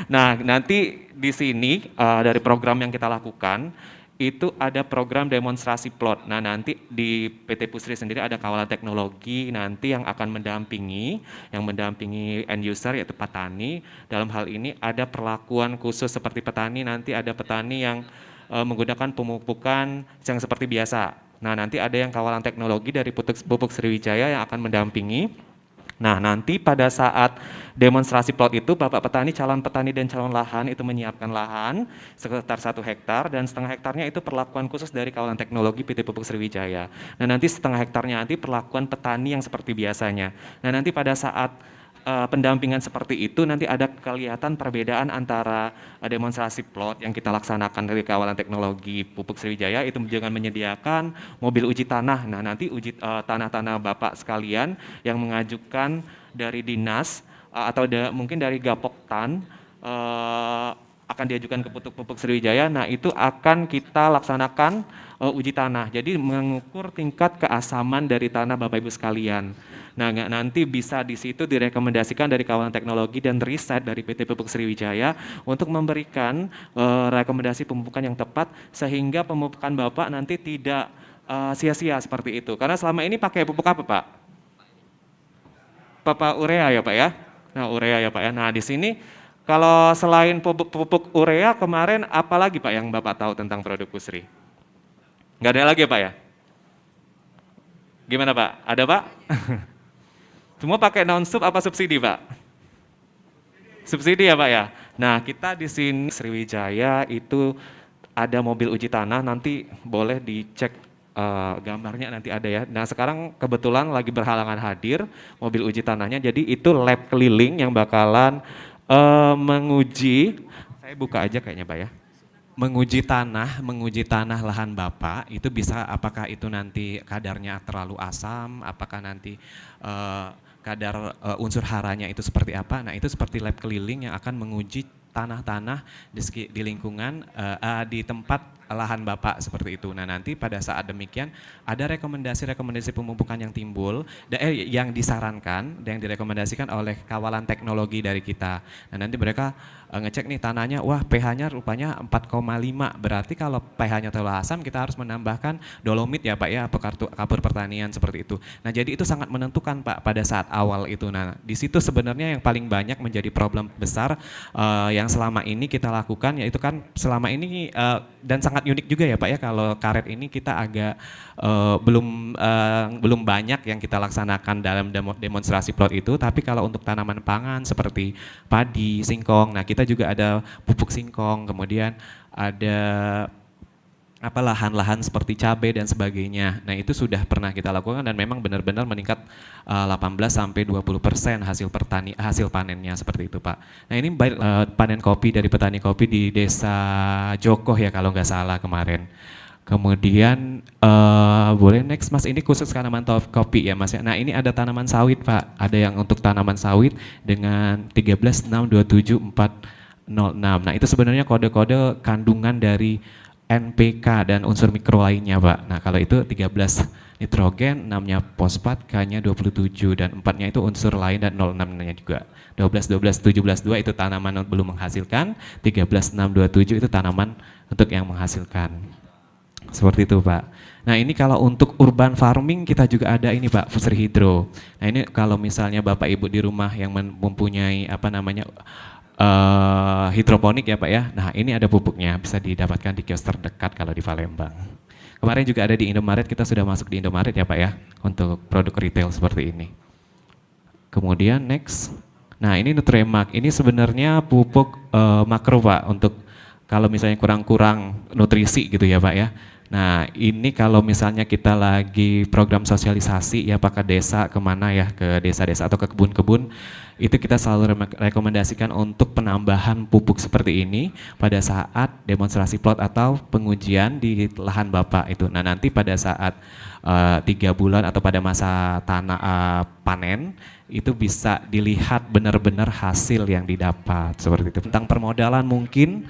Nah nanti di sini dari program yang kita lakukan itu ada program demonstrasi plot. Nah nanti di PT Pusri sendiri ada kawalan teknologi nanti yang akan mendampingi end user yaitu petani. Dalam hal ini ada perlakuan khusus seperti petani, nanti ada petani yang menggunakan pemupukan yang seperti biasa. Nah nanti ada yang kawalan teknologi dari Pupuk Sriwijaya yang akan mendampingi. Nah nanti pada saat demonstrasi plot itu Bapak petani, calon petani dan calon lahan itu menyiapkan lahan sekitar 1 hektar dan setengah hektarnya itu perlakuan khusus dari kawalan teknologi PT Pupuk Sriwijaya. Nah nanti setengah hektarnya nanti perlakuan petani yang seperti biasanya. Nah nanti pada saat pendampingan seperti itu nanti ada kelihatan perbedaan antara demonstrasi plot yang kita laksanakan dari kawalan teknologi Pupuk Sriwijaya itu dengan menyediakan mobil uji tanah. Nah nanti uji tanah-tanah Bapak sekalian yang mengajukan dari dinas atau mungkin dari Gapoktan akan diajukan ke Pupuk Sriwijaya. Nah itu akan kita laksanakan uji tanah. Jadi mengukur tingkat keasaman dari tanah Bapak Ibu sekalian. Nah, nanti bisa di situ direkomendasikan dari kawalan teknologi dan riset dari PT Pupuk Sriwijaya untuk memberikan rekomendasi pemupukan yang tepat sehingga pemupukan Bapak nanti tidak sia-sia seperti itu. Karena selama ini pakai pupuk apa Pak? Pupuk urea ya Pak ya? Nah urea ya Pak ya. Nah di sini kalau selain pupuk urea kemarin apa lagi Pak yang Bapak tahu tentang produk Pusri? Nggak ada lagi ya Pak ya? Gimana Pak? Ada Pak? Semua pakai non-sub apa subsidi Pak? Subsidi ya Pak ya? Nah kita di sini Sriwijaya itu ada mobil uji tanah, nanti boleh dicek gambarnya nanti ada ya. Nah sekarang kebetulan lagi berhalangan hadir mobil uji tanahnya, jadi itu lab keliling yang bakalan menguji, saya buka aja kayaknya Pak ya. Menguji tanah lahan Bapak itu bisa apakah itu nanti kadarnya terlalu asam, apakah nanti kadar unsur haranya itu seperti apa. Nah itu seperti lab keliling yang akan menguji tanah-tanah di lingkungan di tempat lahan Bapak seperti itu. Nah nanti pada saat demikian ada rekomendasi pemupukan yang timbul, yang disarankan dan yang direkomendasikan oleh kawalan teknologi dari kita. Nah nanti mereka ngecek nih tanahnya, wah pH-nya rupanya 4,5, berarti kalau pH-nya terlalu asam kita harus menambahkan dolomit ya Pak ya, kapur pertanian seperti itu. Nah jadi itu sangat menentukan Pak pada saat awal itu. Nah di situ sebenarnya yang paling banyak menjadi problem besar yang selama ini kita lakukan, yaitu kan selama ini dan sangat sangat unik juga ya Pak ya, kalau karet ini kita agak belum banyak yang kita laksanakan dalam demonstrasi plot itu, tapi kalau untuk tanaman pangan seperti padi, singkong, nah kita juga ada pupuk singkong, kemudian ada lahan-lahan seperti cabai dan sebagainya. Nah itu sudah pernah kita lakukan dan memang benar-benar meningkat 18-20% hasil panennya seperti itu Pak. Nah ini panen kopi dari petani kopi di desa Jokoh ya kalau nggak salah kemarin. Kemudian boleh next Mas, ini khusus tanaman kopi ya Mas ya. Nah ini ada tanaman sawit Pak, ada yang untuk tanaman sawit dengan 13627406. Nah itu sebenarnya kode-kode kandungan dari NPK dan unsur mikro lainnya Pak. Nah kalau itu 13 nitrogen, 6-nya fosfat, K-nya 27 dan 4-nya itu unsur lain dan 06-nya juga. 12, 12, 17, 2 itu tanaman belum menghasilkan, 13, 6, 27 itu tanaman untuk yang menghasilkan. Seperti itu Pak. Nah ini kalau untuk urban farming kita juga ada ini Pak, Fusri Hidro. Nah ini kalau misalnya Bapak Ibu di rumah yang mempunyai hidroponik ya Pak ya. Nah ini ada pupuknya, bisa didapatkan di kios terdekat kalau di Palembang. Kemarin juga ada di Indomaret, kita sudah masuk di Indomaret ya Pak ya, untuk produk retail seperti ini. Kemudian next, nah ini Nutremak, ini sebenarnya pupuk makro Pak, untuk kalau misalnya kurang-kurang nutrisi gitu ya Pak ya. Nah ini kalau misalnya kita lagi program sosialisasi ya Pak ke desa, kemana ya, ke desa-desa atau ke kebun-kebun, itu kita selalu rekomendasikan untuk penambahan pupuk seperti ini pada saat demonstrasi plot atau pengujian di lahan Bapak itu. Nah nanti pada saat 3 bulan atau pada masa panen itu bisa dilihat benar-benar hasil yang didapat seperti itu. Tentang permodalan mungkin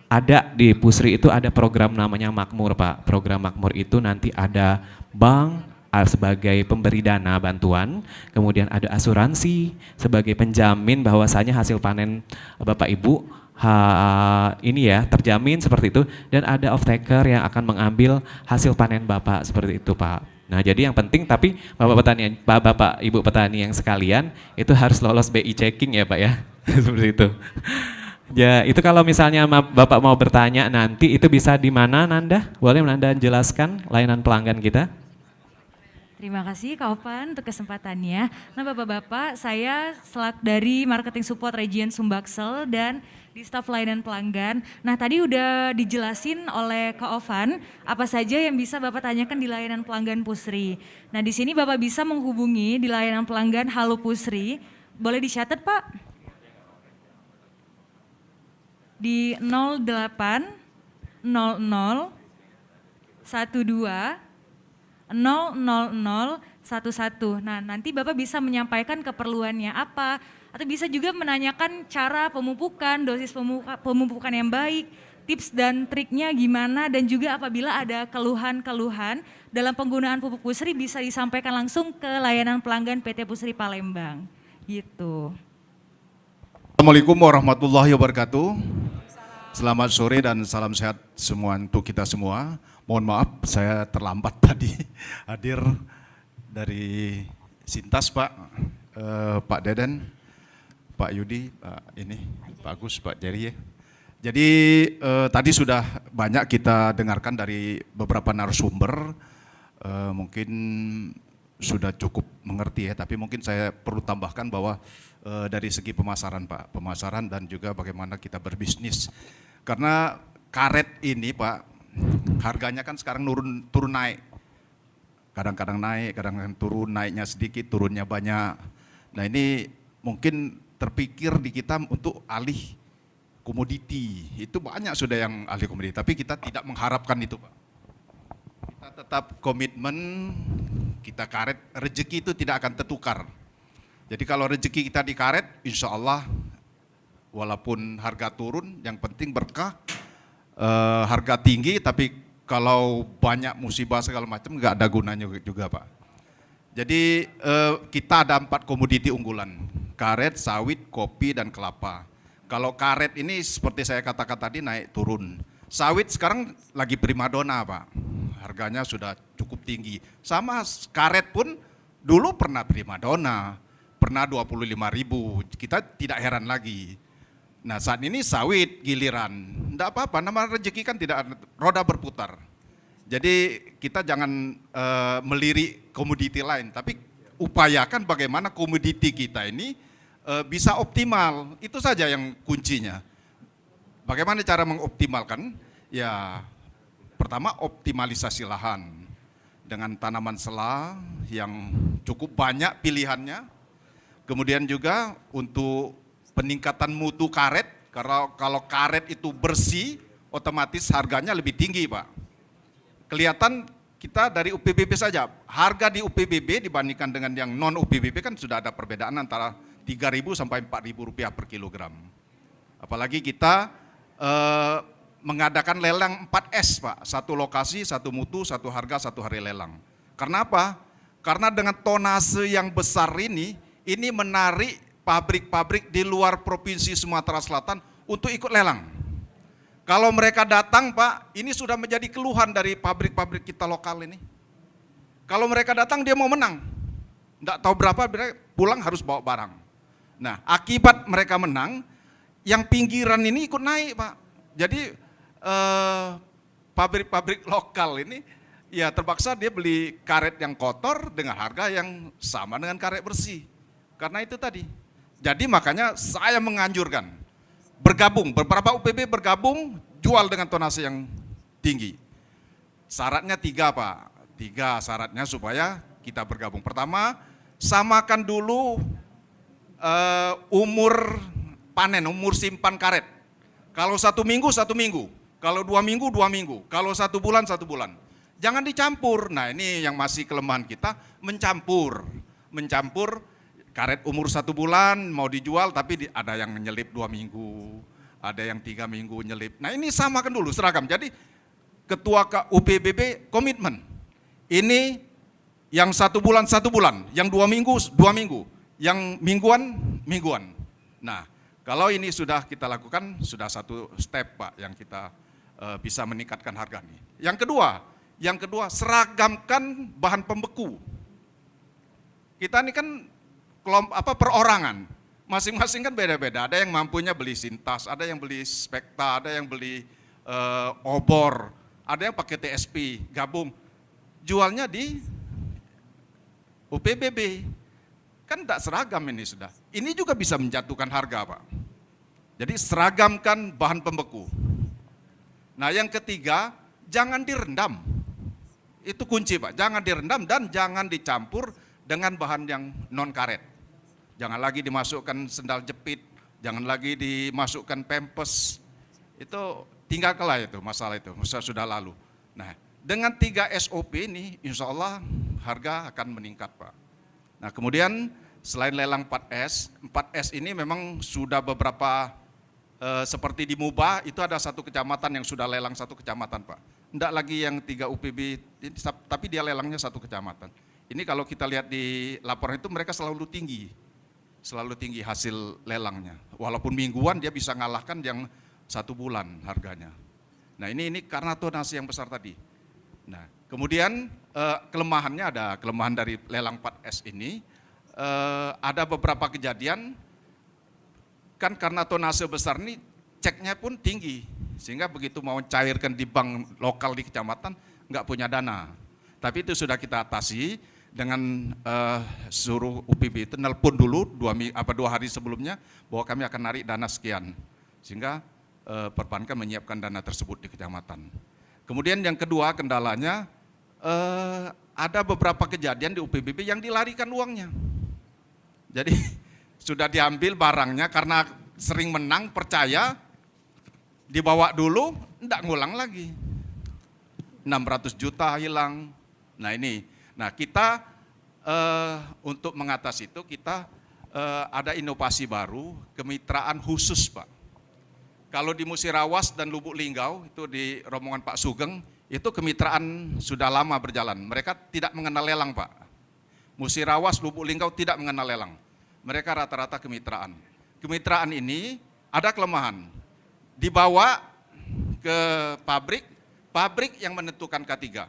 ada di Pusri itu ada program namanya Makmur Pak. Program Makmur itu nanti ada bank sebagai pemberi dana bantuan, kemudian ada asuransi sebagai penjamin bahwasanya hasil panen Bapak Ibu ini ya terjamin seperti itu, dan ada off taker yang akan mengambil hasil panen Bapak seperti itu Pak. Nah jadi yang penting tapi Bapak Ibu petani yang sekalian itu harus lolos BI checking ya Pak ya. Seperti itu. Ya itu kalau misalnya Bapak mau bertanya nanti itu bisa di mana Nanda? Boleh Nanda jelaskan layanan pelanggan kita? Terima kasih Kak Opan untuk kesempatannya. Nah Bapak-Bapak, saya dari Marketing Support Region Sumbaksel dan di staf layanan pelanggan. Nah tadi udah dijelasin oleh Kak Ovan apa saja yang bisa Bapak tanyakan di layanan pelanggan Pusri. Nah di sini Bapak bisa menghubungi di layanan pelanggan Halo Pusri. Boleh dicatat Pak? Di 08 00 12 00011. Nah, nanti Bapak bisa menyampaikan keperluannya apa, atau bisa juga menanyakan cara pemupukan, dosis pemupukan yang baik, tips dan triknya gimana, dan juga apabila ada keluhan-keluhan dalam penggunaan pupuk Pusri bisa disampaikan langsung ke layanan pelanggan PT Pusri Palembang. Gitu. Assalamualaikum warahmatullahi wabarakatuh. Selamat sore dan salam sehat semua untuk kita semua. Mohon maaf saya terlambat tadi hadir dari Sintas Pak, Pak Deden, Pak Yudi, Pak Agus, Pak Jerry. Jadi tadi sudah banyak kita dengarkan dari beberapa narasumber, mungkin sudah cukup mengerti ya, tapi mungkin saya perlu tambahkan bahwa dari segi pemasaran Pak, pemasaran dan juga bagaimana kita berbisnis. Karena karet ini Pak, harganya kan sekarang turun naik. Kadang-kadang naik, kadang-kadang turun, naiknya sedikit, turunnya banyak. Nah ini mungkin terpikir di kita untuk alih komoditi. Itu banyak sudah yang alih komoditi, tapi kita tidak mengharapkan itu Pak. Kita tetap komitmen, kita karet, rezeki itu tidak akan tertukar. Jadi kalau rezeki kita di karet, insya Allah walaupun harga turun, yang penting berkah. Harga tinggi tapi kalau banyak musibah segala macam nggak ada gunanya juga Pak. Jadi kita ada 4 komoditi unggulan, karet, sawit, kopi dan kelapa. Kalau karet ini seperti saya katakan tadi naik turun. Sawit sekarang lagi primadona Pak, harganya sudah cukup tinggi. Sama karet pun dulu pernah primadona, pernah 25.000, kita tidak heran lagi. Nah saat ini sawit giliran, Enggak apa-apa, nama rezeki kan tidak ada, roda berputar. Jadi kita jangan melirik komoditi lain, tapi upayakan bagaimana komoditi kita ini bisa optimal. Itu saja yang kuncinya. Bagaimana cara mengoptimalkan? Ya, pertama optimalisasi lahan dengan tanaman sela yang cukup banyak pilihannya. Kemudian juga untuk peningkatan mutu karet, karena kalau karet itu bersih, otomatis harganya lebih tinggi, Pak. Kelihatan kita dari UPBB saja, harga di UPBB dibandingkan dengan yang non UPBB kan sudah ada perbedaan antara 3.000 sampai 4.000 rupiah per kilogram. Apalagi kita mengadakan lelang 4S, Pak. Satu lokasi, satu mutu, satu harga, satu hari lelang. Karena apa? Karena dengan tonase yang besar ini menarik pabrik-pabrik di luar provinsi Sumatera Selatan untuk ikut lelang. Kalau mereka datang, Pak, ini sudah menjadi keluhan dari pabrik-pabrik kita lokal ini. Kalau mereka datang, dia mau menang. Tidak tahu berapa, pulang harus bawa barang. Nah, akibat mereka menang, yang pinggiran ini ikut naik, Pak. Jadi pabrik-pabrik lokal ini ya terpaksa dia beli karet yang kotor dengan harga yang sama dengan karet bersih. Karena itu tadi. Jadi makanya saya menganjurkan bergabung, beberapa UPB bergabung, jual dengan tonase yang tinggi. Syaratnya 3, Pak. 3 syaratnya supaya kita bergabung. Pertama, samakan dulu umur panen, umur simpan karet. Kalau 1 minggu, 1 minggu. Kalau 2 minggu, 2 minggu. Kalau 1 bulan, 1 bulan. Jangan dicampur. Nah, ini yang masih kelemahan kita, mencampur. Mencampur karet umur 1 bulan mau dijual, tapi ada yang nyelip 2 minggu, ada yang 3 minggu nyelip. Nah, ini samakan dulu seragam. Jadi ketua UPBB komitmen. Ini yang 1 bulan 1 bulan, yang 2 minggu 2 minggu, yang mingguan mingguan. Nah, kalau ini sudah kita lakukan, sudah satu step, Pak, yang kita bisa meningkatkan harga ini. Yang kedua, seragamkan bahan pembeku. Kita ini kan perorangan, masing-masing kan beda-beda. Ada yang mampunya beli Sintas, ada yang beli Spekta, ada yang beli obor, ada yang pakai TSP, gabung. Jualnya di UPBB. Kan tidak seragam ini sudah. Ini juga bisa menjatuhkan harga, Pak. Jadi seragamkan bahan pembeku. Nah, yang ketiga, jangan direndam. Itu kunci, Pak. Jangan direndam dan jangan dicampur dengan bahan yang non karet. Jangan lagi dimasukkan sendal jepit, jangan lagi dimasukkan pempes. Itu tinggalkanlah itu masalah itu, sudah lalu. Nah, dengan 3 SOP ini, insya Allah harga akan meningkat, Pak. Nah, kemudian selain lelang 4S ini memang sudah beberapa seperti di Muba, itu ada 1 kecamatan yang sudah lelang 1 kecamatan, Pak. Tidak lagi yang 3 UPB, tapi dia lelangnya 1 kecamatan. Ini kalau kita lihat di laporan itu mereka selalu tinggi hasil lelangnya. Walaupun mingguan dia bisa ngalahkan yang 1 bulan harganya. Nah, ini karena tonase yang besar tadi. Nah, kemudian kelemahan dari lelang 4S ini, ada beberapa kejadian, kan karena tonase besar ini ceknya pun tinggi, sehingga begitu mau cairkan di bank lokal di kecamatan, nggak punya dana. Tapi itu sudah kita atasi dengan suruh UPB itu nelpon dulu 2 hari sebelumnya, bahwa kami akan narik dana sekian, sehingga perbankan menyiapkan dana tersebut di kecamatan. Kemudian yang kedua kendalanya, ada beberapa kejadian di UPBB yang dilarikan uangnya. Jadi sudah diambil barangnya karena sering menang, percaya, dibawa dulu, enggak ngulang lagi. 600 juta hilang. Nah ini, kita untuk mengatasi itu kita ada inovasi baru, kemitraan khusus, Pak. Kalau di Musirawas dan Lubuk Linggau, itu di rombongan Pak Sugeng, itu kemitraan sudah lama berjalan. Mereka tidak mengenal lelang, Pak. Musirawas, Lubuk Linggau tidak mengenal lelang. Mereka rata-rata kemitraan. Kemitraan ini ada kelemahan. Dibawa ke pabrik yang menentukan K3.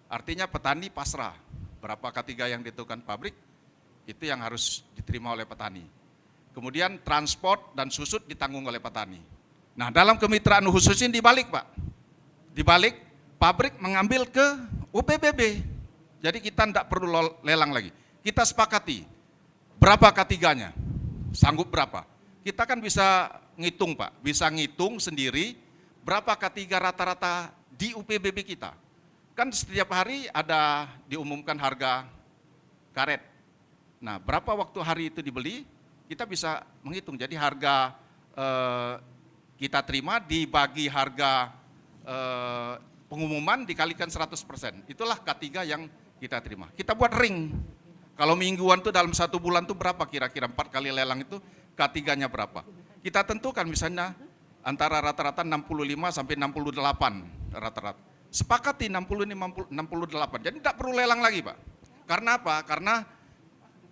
Artinya petani pasrah. Berapa K3 yang ditentukan pabrik, itu yang harus diterima oleh petani. Kemudian transport dan susut ditanggung oleh petani. Nah, dalam kemitraan khusus ini dibalik, Pak. Dibalik, pabrik mengambil ke UPBB. Jadi kita tidak perlu lelang lagi. Kita sepakati berapa K3-nya, sanggup berapa. Kita kan bisa ngitung, Pak, bisa ngitung sendiri berapa K3 rata-rata di UPBB kita. Kan setiap hari ada diumumkan harga karet. Nah, berapa waktu hari itu dibeli, kita bisa menghitung. Jadi harga kita terima dibagi harga pengumuman dikalikan 100%. Itulah K3 yang kita terima. Kita buat ring. Kalau mingguan tuh dalam 1 bulan tuh berapa kira-kira 4 kali lelang itu K3-nya berapa. Kita tentukan misalnya antara rata-rata 65 sampai 68 rata-rata. Sepakati 68. Jadi tidak perlu lelang lagi, Pak. Karena apa? Karena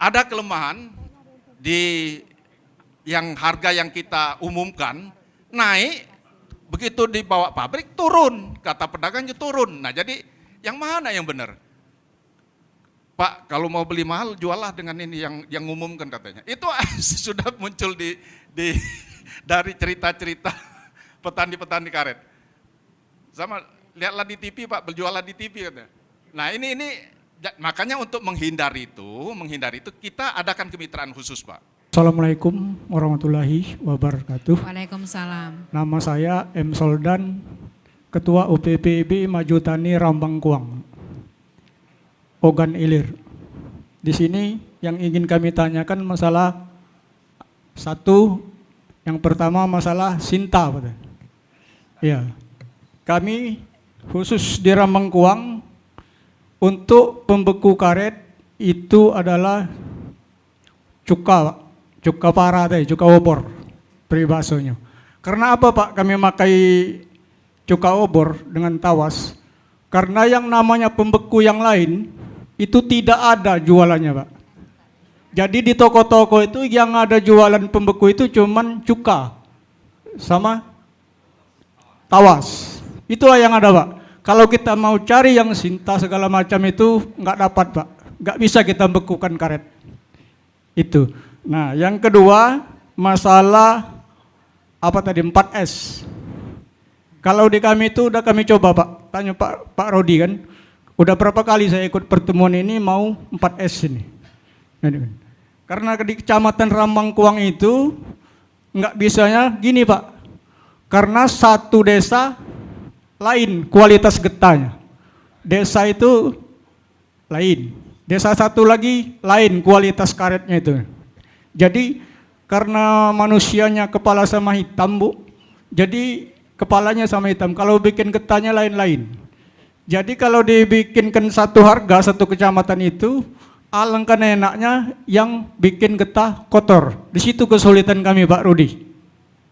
ada kelemahan di yang harga yang kita umumkan naik, begitu dibawa pabrik turun, kata pedagangnya turun. Nah, jadi yang mana yang benar? Pak, kalau mau beli mahal jualah dengan ini yang umumkan katanya. Itu sudah muncul di dari cerita-cerita petani-petani karet. Sama lihatlah di TV, Pak, berjualan di TV katanya. Nah, ini makanya untuk menghindari itu kita adakan kemitraan khusus, Pak. Assalamualaikum warahmatullahi wabarakatuh. Waalaikumsalam. Nama saya M. Soldan, Ketua UPPB Maju Tani Rambang Kuang, Ogan Ilir. Di sini yang ingin kami tanyakan masalah satu, yang pertama masalah Sinta. Ya, kami khusus di Rambang Kuang untuk pembeku karet itu adalah cuka parah tadi, cuka obor peribasonya. Karena apa, Pak, kami pakai cuka obor dengan tawas? Karena yang namanya pembeku yang lain itu tidak ada jualannya, Pak. Jadi di toko-toko itu yang ada jualan pembeku itu cuman cuka sama tawas. Itulah yang ada, Pak. Kalau kita mau cari yang Sinta segala macam itu nggak dapat, Pak. Nggak bisa kita bekukan karet. Itu. Nah, yang kedua masalah apa tadi 4S. Kalau di kami itu udah kami coba, Pak. Tanya Pak Rodi kan. Udah berapa kali saya ikut pertemuan ini mau 4S ini. Karena di Kecamatan Rambang Kuang itu nggak bisanya gini, Pak. Karena satu desa lain kualitas getahnya. Desa itu lain. Desa satu lagi lain kualitas karetnya itu. Jadi karena manusianya kepala sama hitam, Bu. Jadi kepalanya sama hitam. Kalau bikin getahnya lain-lain. Jadi kalau dibikinkan satu harga satu kecamatan itu, alangkah enaknya yang bikin getah kotor. Di situ kesulitan kami, Pak Rudi.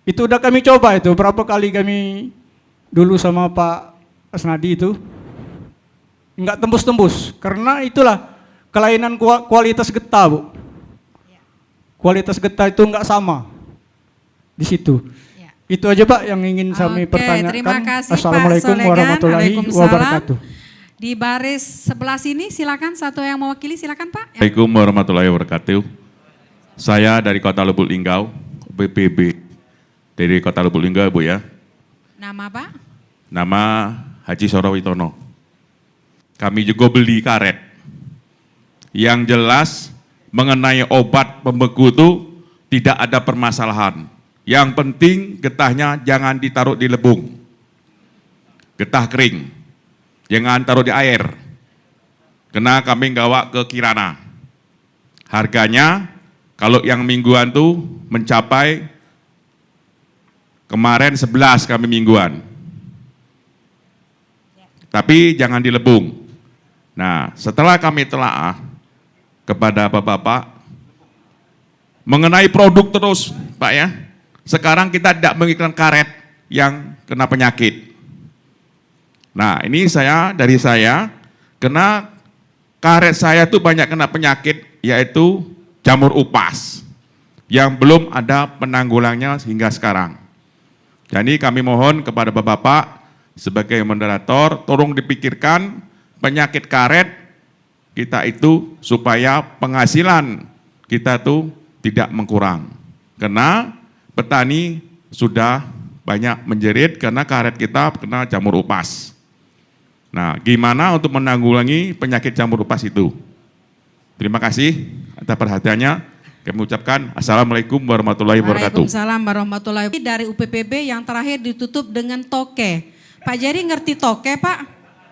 Itu udah kami coba itu. Berapa kali kami dulu sama Pak Asnadi itu. Enggak tembus-tembus. Karena itulah kelainan kualitas getah, Bu. Kualitas getah itu enggak sama di situ. Ya. Itu aja, Pak, yang ingin kami pertanyakan. Terima kasih, Assalamualaikum Pak Solegan. warahmatullahi Waalaikumsalam. wabarakatuh. Di baris sebelah sini silakan satu yang mewakili, silakan, Pak. Assalamualaikum warahmatullahi wabarakatuh. Saya dari Kota Lubuk Linggau, BPB dari Kota Lubuk Linggau, Bu ya. Nama, Pak? Nama Haji Sorowitono. Kami juga beli karet. Yang jelas mengenai obat pembeku itu tidak ada permasalahan. Yang penting getahnya jangan ditaruh di lebung. Getah kering. Jangan taruh di air. Karena kami bawa ke Kirana. Harganya kalau yang mingguan tuh mencapai kemarin 11 kami mingguan. Tapi jangan di lebung. Nah, setelah kami telaah kepada Bapak-Bapak mengenai produk terus, Pak ya. Sekarang kita tidak mengiklan karet yang kena penyakit. Nah, ini dari saya kena karet saya tuh banyak kena penyakit, yaitu jamur upas yang belum ada penanggulannya hingga sekarang. Jadi kami mohon kepada Bapak-Bapak sebagai moderator, tolong dipikirkan penyakit karet kita itu supaya penghasilan kita tuh tidak mengkurang. Karena petani sudah banyak menjerit karena karet kita kena jamur upas. Nah, gimana untuk menanggulangi penyakit jamur upas itu? Terima kasih atas perhatiannya. Kami ucapkan Assalamualaikum warahmatullahi wabarakatuh. Waalaikumsalam warahmatullahi wabarakatuh. Dari UPPB yang terakhir ditutup dengan toke. Pak Jerry ngerti toke, Pak?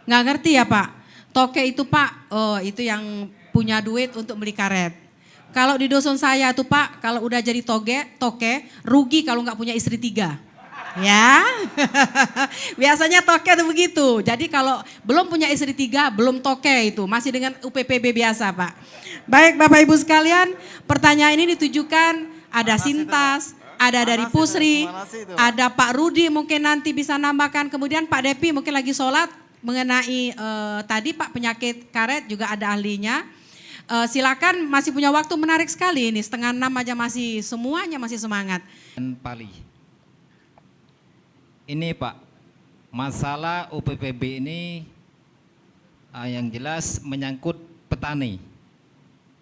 Nggak ngerti ya, Pak? Toke itu, Pak, oh itu yang punya duit untuk beli karet. Kalau di dusun saya tuh, Pak, kalau udah jadi toke, rugi kalau nggak punya istri 3. Ya, biasanya toke tuh begitu. Jadi kalau belum punya istri 3, belum toke itu. Masih dengan UPPB biasa, Pak. Baik Bapak Ibu sekalian, pertanyaan ini ditujukan ada Sintas, ada dari Pusri, ada Pak Rudi mungkin nanti bisa nambahkan. Kemudian Pak Depi mungkin lagi sholat mengenai tadi Pak penyakit karet juga ada ahlinya. Silakan, masih punya waktu menarik sekali ini, 5:30 aja masih semuanya masih semangat. Pali. Ini Pak, masalah UPPB ini yang jelas menyangkut petani.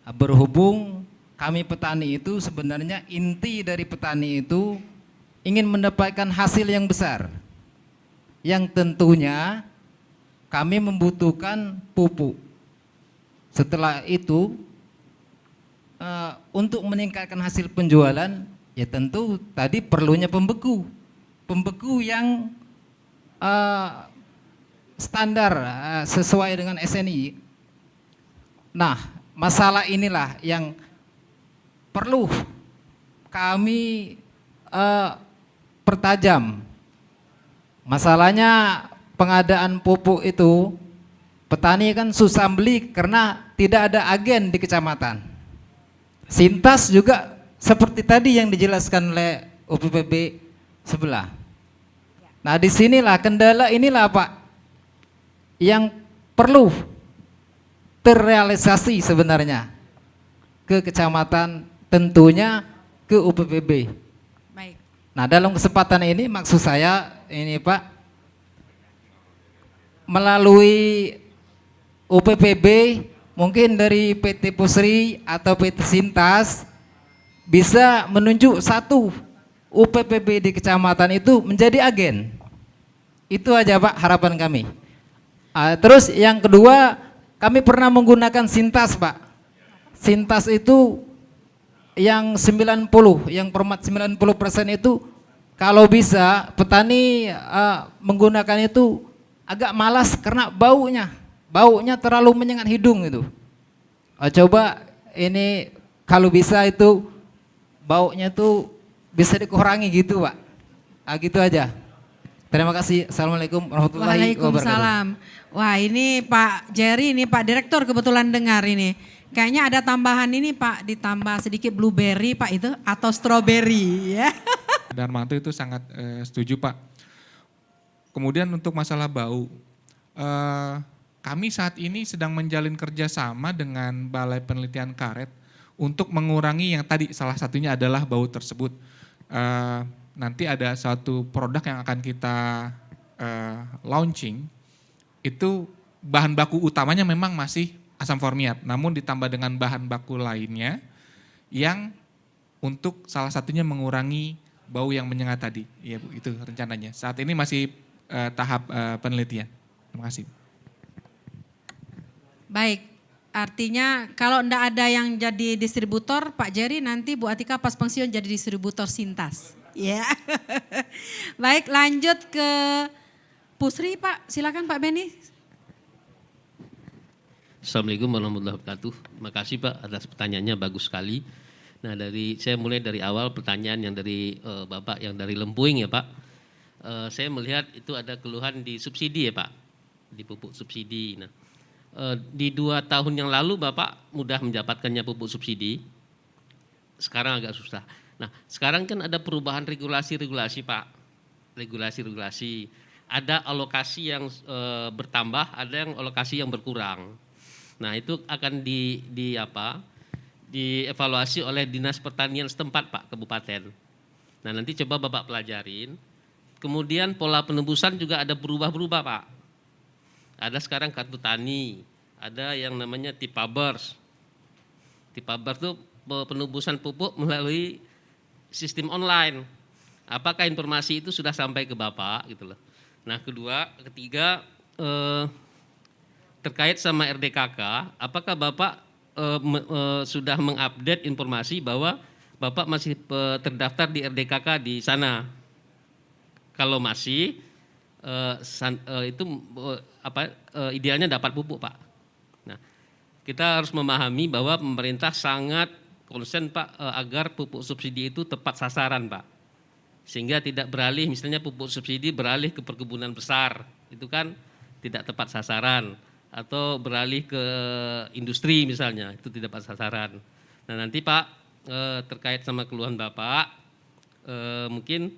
Berhubung kami petani itu sebenarnya inti dari petani itu ingin mendapatkan hasil yang besar. Yang tentunya kami membutuhkan pupuk. Setelah itu untuk meningkatkan hasil penjualan ya tentu tadi perlunya pembeku. Pembeku yang standar sesuai dengan SNI. Nah, masalah inilah yang perlu kami pertajam. Masalahnya pengadaan pupuk itu petani kan susah beli karena tidak ada agen di kecamatan. Sintas juga seperti tadi yang dijelaskan oleh UPPB sebelah. Nah, disinilah kendala inilah Pak yang perlu terrealisasi sebenarnya ke kecamatan, tentunya ke UPPB. Baik. Nah, dalam kesempatan ini maksud saya ini Pak, melalui UPPB mungkin dari PT Pusri atau PT Sintas bisa menunjuk satu UPPB di kecamatan itu menjadi agen. Itu aja Pak harapan kami. Terus yang kedua, kami pernah menggunakan Sintas Pak. Sintas itu yang 90, yang permat 90% itu kalau bisa petani menggunakan itu agak malas karena baunya terlalu menyengat hidung itu. Coba ini kalau bisa itu baunya tuh bisa dikurangi gitu Pak. Gitu aja. Terima kasih. Assalamualaikum warahmatullahi wabarakatuh. Waalaikumsalam. Wah ini Pak Jerry, ini Pak Direktur kebetulan dengar ini. Kayaknya ada tambahan ini Pak, ditambah sedikit blueberry Pak itu atau strawberry ya. Darmanto itu sangat setuju Pak. Kemudian untuk masalah bau, kami saat ini sedang menjalin kerjasama dengan Balai Penelitian Karet untuk mengurangi yang tadi salah satunya adalah bau tersebut. Nanti ada satu produk yang akan kita launching, itu bahan baku utamanya memang masih asam formiat, namun ditambah dengan bahan baku lainnya yang untuk salah satunya mengurangi bau yang menyengat tadi. Iya Bu, itu rencananya. Saat ini masih tahap penelitian. Terima kasih. Baik, artinya kalau enggak ada yang jadi distributor, Pak Jerry nanti Bu Atika pas pensiun jadi distributor Sintas. Ya. Baik, lanjut ke Pusri Pak, silakan Pak Beni. Assalamualaikum warahmatullahi wabarakatuh. Terima kasih Pak atas pertanyaannya, bagus sekali. Nah saya mulai dari awal pertanyaan yang dari Bapak yang dari Lempuing ya Pak. Saya melihat itu ada keluhan di subsidi ya Pak, di pupuk subsidi. Nah di 2 tahun yang lalu Bapak mudah mendapatkannya pupuk subsidi, sekarang agak susah. Nah sekarang kan ada perubahan regulasi Pak, regulasi. Ada alokasi yang bertambah, ada yang alokasi yang berkurang. Nah itu akan dievaluasi oleh Dinas Pertanian setempat Pak, Kabupaten. Nah nanti coba Bapak pelajarin. Kemudian pola penembusan juga ada berubah-berubah Pak. Ada sekarang kartu tani, ada yang namanya Tipabers. Tipabers itu penembusan pupuk melalui sistem online. Apakah informasi itu sudah sampai ke Bapak gitu loh. Nah, ketiga terkait sama RDKK, apakah Bapak sudah mengupdate informasi bahwa Bapak masih terdaftar di RDKK di sana? Kalau masih, itu idealnya dapat pupuk, Pak. Nah, kita harus memahami bahwa pemerintah sangat konsen, Pak, agar pupuk subsidi itu tepat sasaran, Pak. Sehingga tidak beralih, misalnya pupuk subsidi beralih ke perkebunan besar, itu kan tidak tepat sasaran. Atau beralih ke industri misalnya, itu tidak tepat sasaran. Nah nanti Pak, terkait sama keluhan Bapak, mungkin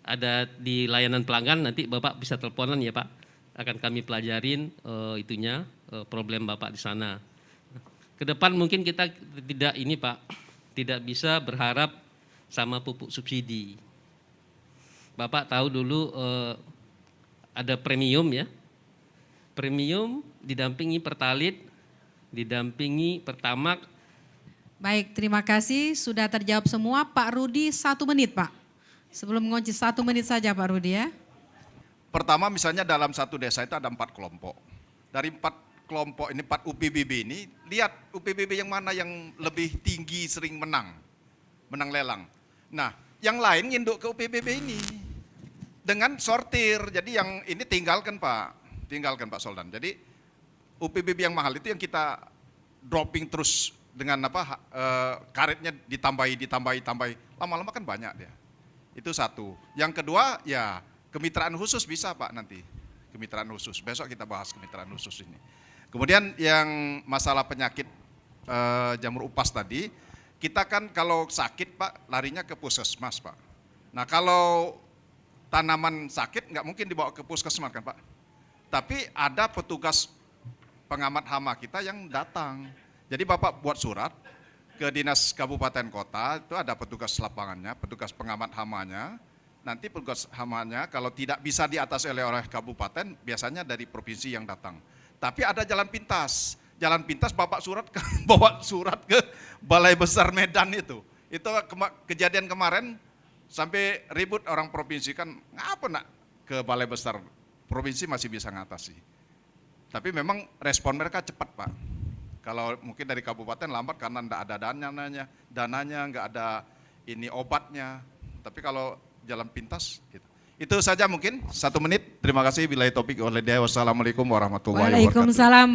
ada di layanan pelanggan, nanti Bapak bisa teleponan ya Pak, akan kami pelajarin problem Bapak di sana. Ke depan mungkin kita tidak bisa berharap sama pupuk subsidi. Bapak tahu dulu ada premium ya, premium didampingi Pertalite, didampingi Pertamax. Baik, terima kasih sudah terjawab semua. Pak Rudi 1 menit Pak. Sebelum mengunci 1 menit saja Pak Rudi ya. Pertama misalnya dalam satu desa itu ada 4 kelompok. Dari 4 kelompok ini, 4 UPBB ini, lihat UPBB yang mana yang lebih tinggi sering menang lelang. Nah, yang lain nginduk ke UPBB ini dengan sortir. Jadi yang ini tinggalkan Pak Soldan. Jadi UPBB yang mahal itu yang kita dropping terus dengan karetnya ditambahi, lama-lama kan banyak dia. Itu satu. Yang kedua ya kemitraan khusus bisa Pak nanti. Kemitraan khusus, besok kita bahas kemitraan khusus ini. Kemudian yang masalah penyakit jamur upas tadi, kita kan kalau sakit Pak larinya ke puskesmas Pak. Nah kalau tanaman sakit nggak mungkin dibawa ke puskesmas kan Pak. Tapi ada petugas pengamat hama kita yang datang. Jadi Bapak buat surat ke dinas kabupaten kota, itu ada petugas lapangannya, petugas pengamat hamanya. Nanti petugas hamanya kalau tidak bisa diatasi oleh kabupaten, biasanya dari provinsi yang datang. Tapi ada jalan pintas. Jalan pintas Bapak bawa surat ke Balai Besar Medan itu. Itu kejadian kemarin sampai ribut orang provinsi kan, ngapa nak ke Balai Besar, provinsi masih bisa ngatasi. Tapi memang respon mereka cepat Pak. Kalau mungkin dari kabupaten lambat karena tidak ada dananya, nggak ada ini obatnya. Tapi kalau jalan pintas, gitu. Itu saja mungkin 1 menit. Terima kasih. Billahi taufik wal hidayah. Wassalamualaikum warahmatullahi wabarakatuh. Waalaikumsalam.